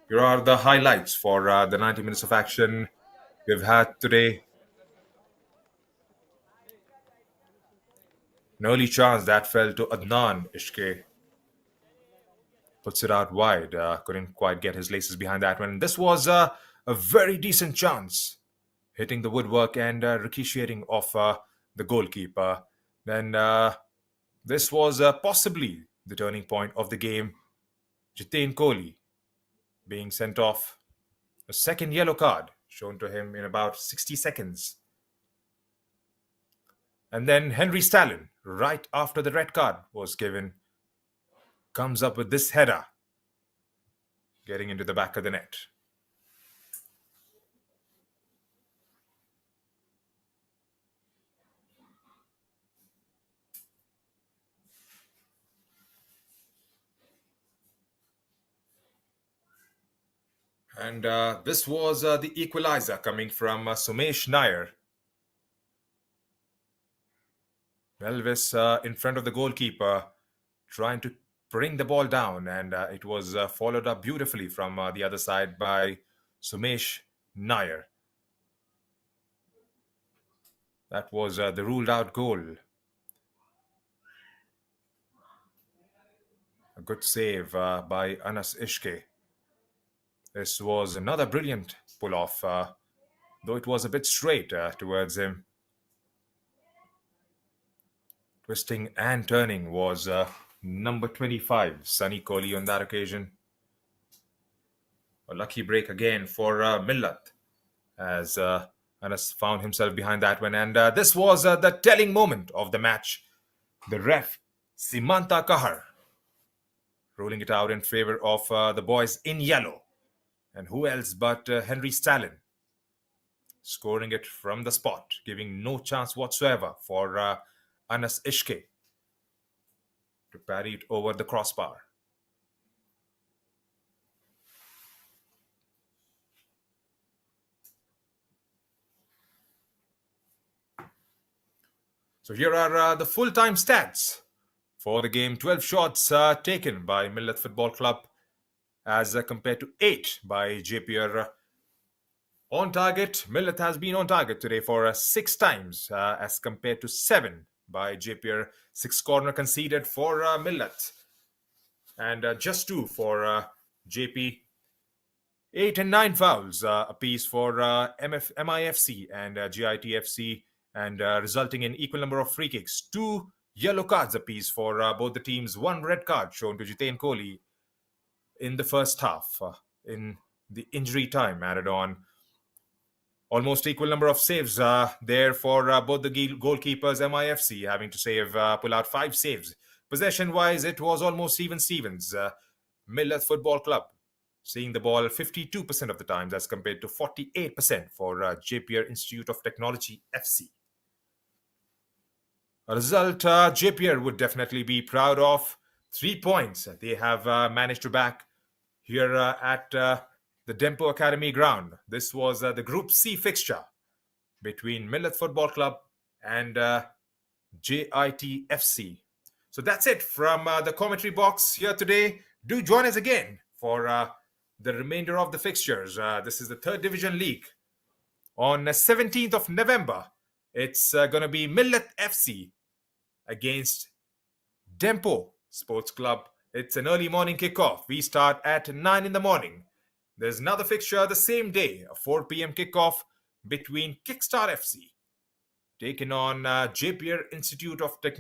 Here are the highlights for the 90 minutes of action we've had today. An early chance that fell to Adnan Ishke. Puts it out wide. Couldn't quite get his laces behind that one. This was a very decent chance, hitting the woodwork and ricocheting off the goalkeeper. Then this was possibly the turning point of the game. Jitain Kohli being sent off. A second yellow card shown to him in about 60 seconds. And then Henry Stalin, right after the red card was given, comes up with this header, getting into the back of the net. And this was the equalizer coming from Sumesh Nair. Elvis in front of the goalkeeper, trying to bring the ball down, and it was followed up beautifully from the other side by Sumesh Nair. That was the ruled out goal. A good save by Anas Ishke. This was another brilliant pull off, though it was a bit straight towards him. Twisting and turning was number 25, Sunny Kohli, on that occasion. A lucky break again for Millat as Anas found himself behind that one. And this was the telling moment of the match. The ref, Simanta Kahar, ruling it out in favor of the boys in yellow. And who else but Henry Stalin, scoring it from the spot, giving no chance whatsoever for Anas Ishke to parry it over the crossbar. So here are the full-time stats for the game. 12 shots taken by Millat Football Club as compared to 8 by Jeppiaar. On target, Millat has been on target today for 6 times as compared to 7 by Jeppiaar. 6 corner conceded for Millat and just 2 for JP. 8 and 9 fouls apiece for MIFC and GITFC, and resulting in equal number of free kicks. 2 yellow cards apiece for both the teams. 1 red card shown to Jitain Kohli in the first half. In the injury time added on. Almost equal number of saves there for both the goalkeepers. MIFC having to pull out 5 saves. Possession-wise, it was almost even Stevens. Millat Football Club seeing the ball 52% of the times as compared to 48% for Jeppiaar Institute of Technology FC. A result Jeppiaar would definitely be proud of. 3 points they have managed to back here at the Dempo Academy ground. This was the Group C fixture between Millat Football Club and JITFC. So that's it from the commentary box here today. Do join us again for the remainder of the fixtures. This is the 3rd Division League. On 17th of November, it's going to be Millat FC against Dempo Sports Club. It's an early morning kickoff. We start at 9 in the morning. There's another fixture the same day, a 4 p.m. kickoff between Kickstart FC taking on Jeppiaar Institute of Technology.